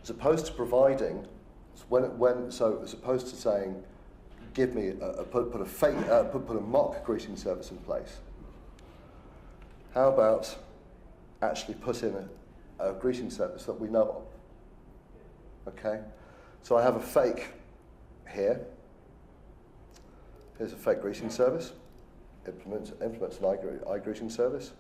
As opposed to providing, as opposed to saying, give me put a mock greeting service in place. How about actually put in a greeting service that we know of? Okay, so I have a fake here. Here's a fake greeting service. Implements an iGreeting service.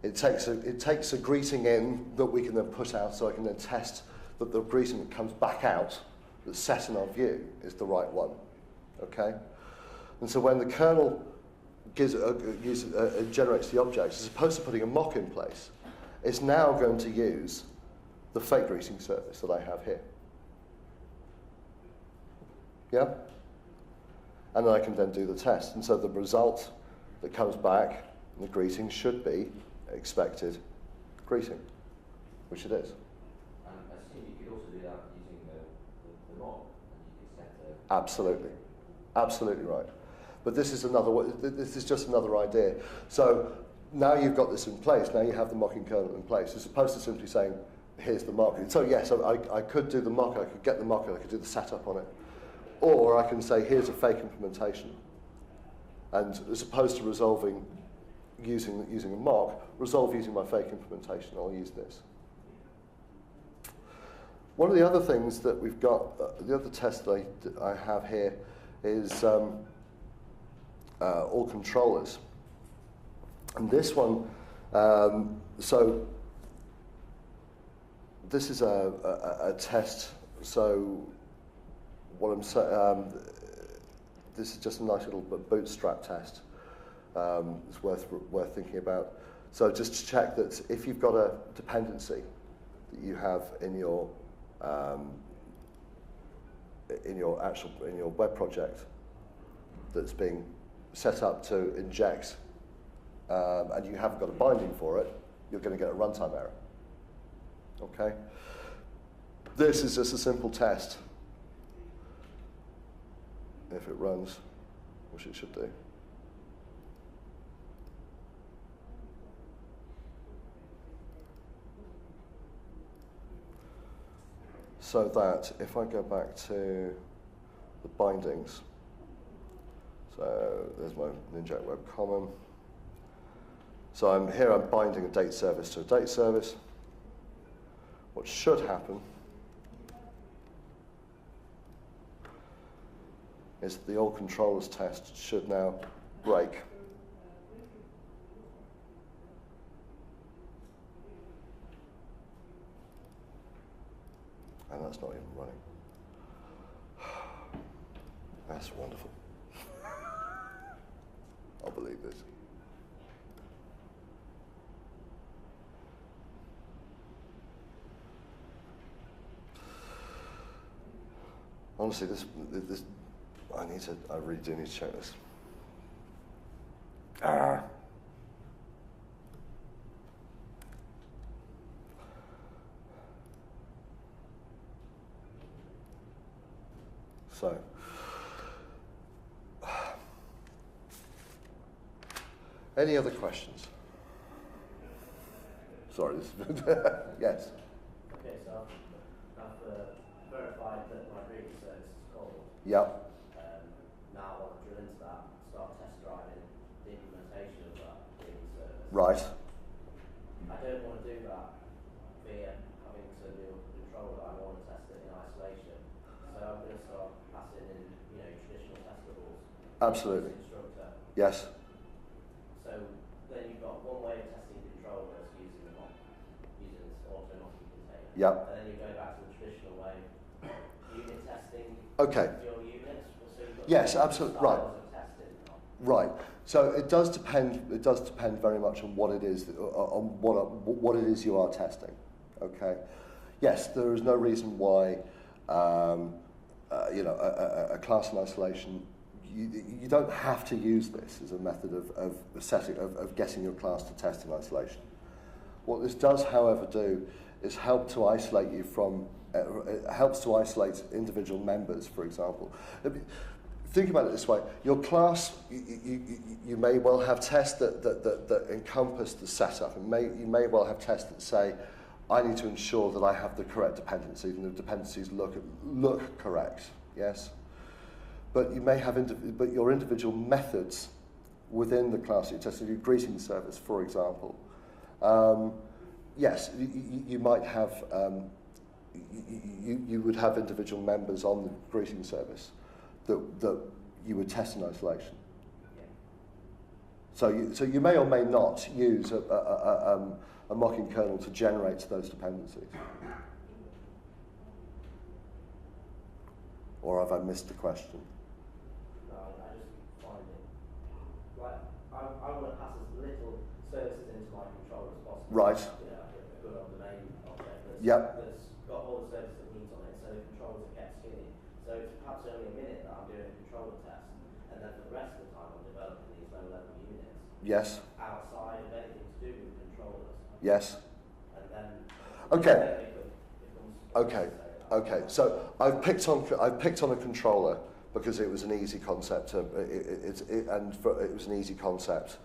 It takes a greeting in that we can then put out, so I can then test that the greeting that comes back out that's set in our view is the right one. Okay, and so when the kernel generates the objects, as opposed to putting a mock in place, it's now going to use the fake greeting service that I have here. Yeah? And then I can then do the test. And so the result that comes back in the greeting should be expected greeting, which it is. I assume you could also do that using the mock, and you could set Absolutely. Absolutely right. But this is just another idea. So now you've got this in place, now you have the mocking kernel in place, as opposed to simply saying, here's the mock. So yes, I could do the mock, I could get the mock, I could do the setup on it. Or I can say, here's a fake implementation. And as opposed to resolving using a mock, resolve using my fake implementation, I'll use this. One of the other things that we've got, the other test that I have here is all controllers. And this one, so this is a test. So what I'm saying, this is just a nice little bootstrap test. It's worth thinking about. So just to check that if you've got a dependency that you have in your web project that's being set up to inject, and you haven't got a binding for it, you're going to get a runtime error. Okay. This is just a simple test. If it runs, which it should do. So that if I go back to the bindings, so there's my Ninject Web Common. So I'm binding a date service to a date service. What should happen is that the all controllers test should now break. And that's not even running. That's wonderful. I'll believe this. Honestly, this I really do need to check this. So, any other questions? Sorry, this yes. Okay, so I've verified that my reading service is called. Yep. Now I want to drill into that, start test driving the implementation of that reading service. Right. I don't want to do that via having to do a controller. I want to test it in isolation. So I'm going to start passing in, traditional testables. Absolutely. Instructor. Yes. So then you've got one way of testing controllers using this auto-knocking container. Yep. And then you go back to the traditional way, unit testing. Okay. Your units. So you've got Yes, absolutely. Right. styles of testing. Right. So it does depend. It does depend very much on what it is, on what it is you are testing. Okay. Yes, there is no reason why, a class in isolation. You don't have to use this as a method of getting your class to test in isolation. What this does, however, do is help to isolate you from. It helps to isolate individual members, for example. Think about it this way: your class, you may well have tests that encompass the setup, and you may well have tests that say, I need to ensure that I have the correct dependencies, and the dependencies look correct. Yes, but you may have but your individual methods within the class you're testing, your greeting service, for example. Yes, you might have. You would have individual members on the greeting service that you would test in isolation. Yeah. So you may or may not use a mocking kernel to generate those dependencies. Or have I missed the question? No, I just find it like I want to pass as little services into my controller as possible. Right. A good old domain object that's got all the services it needs on it, so the controllers are kept skinny. So it's perhaps only a minute that I'm doing a controller test, and then for the rest of the time I'm developing these low-level units. Yes. Outside of anything to do with controllers. Yes. And then. Okay. Okay. So I've picked on a controller because it was an easy concept it was an easy concept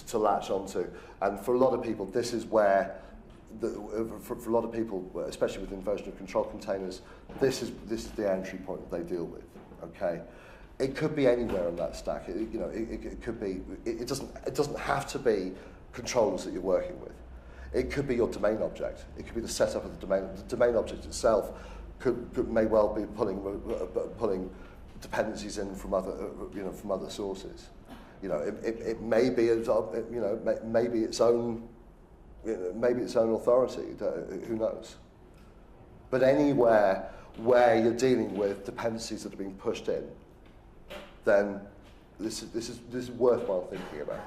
to latch onto, and for a lot of people this is where. For a lot of people, especially within version of control containers, this is the entry point that they deal with. Okay, it could be anywhere on that stack. It could be. It doesn't have to be controllers that you're working with. It could be your domain object. It could be the setup of the domain. The domain object itself may well be pulling dependencies in from other sources. You know, it may be maybe its own authority. Who knows? But anywhere where you're dealing with dependencies that are being pushed in, then this is worthwhile thinking about.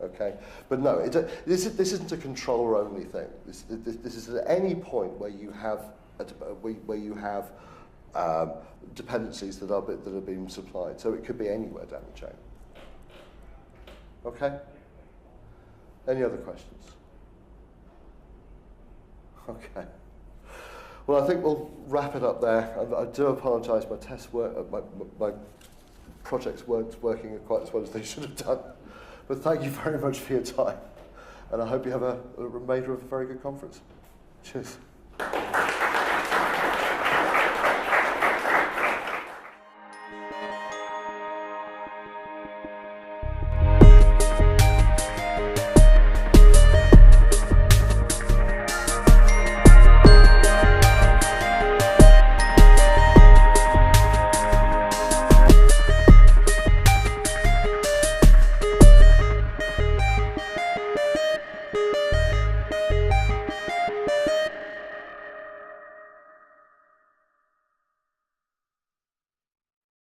Okay, but no, this isn't a controller only thing. This is at any point where you have dependencies that are being supplied. So it could be anywhere down the chain. Okay. Any other questions? Okay. Well, I think we'll wrap it up there. I do apologise. My test work, my projects weren't working quite as well as they should have done. But thank you very much for your time, and I hope you have a remainder of a very good conference. Cheers.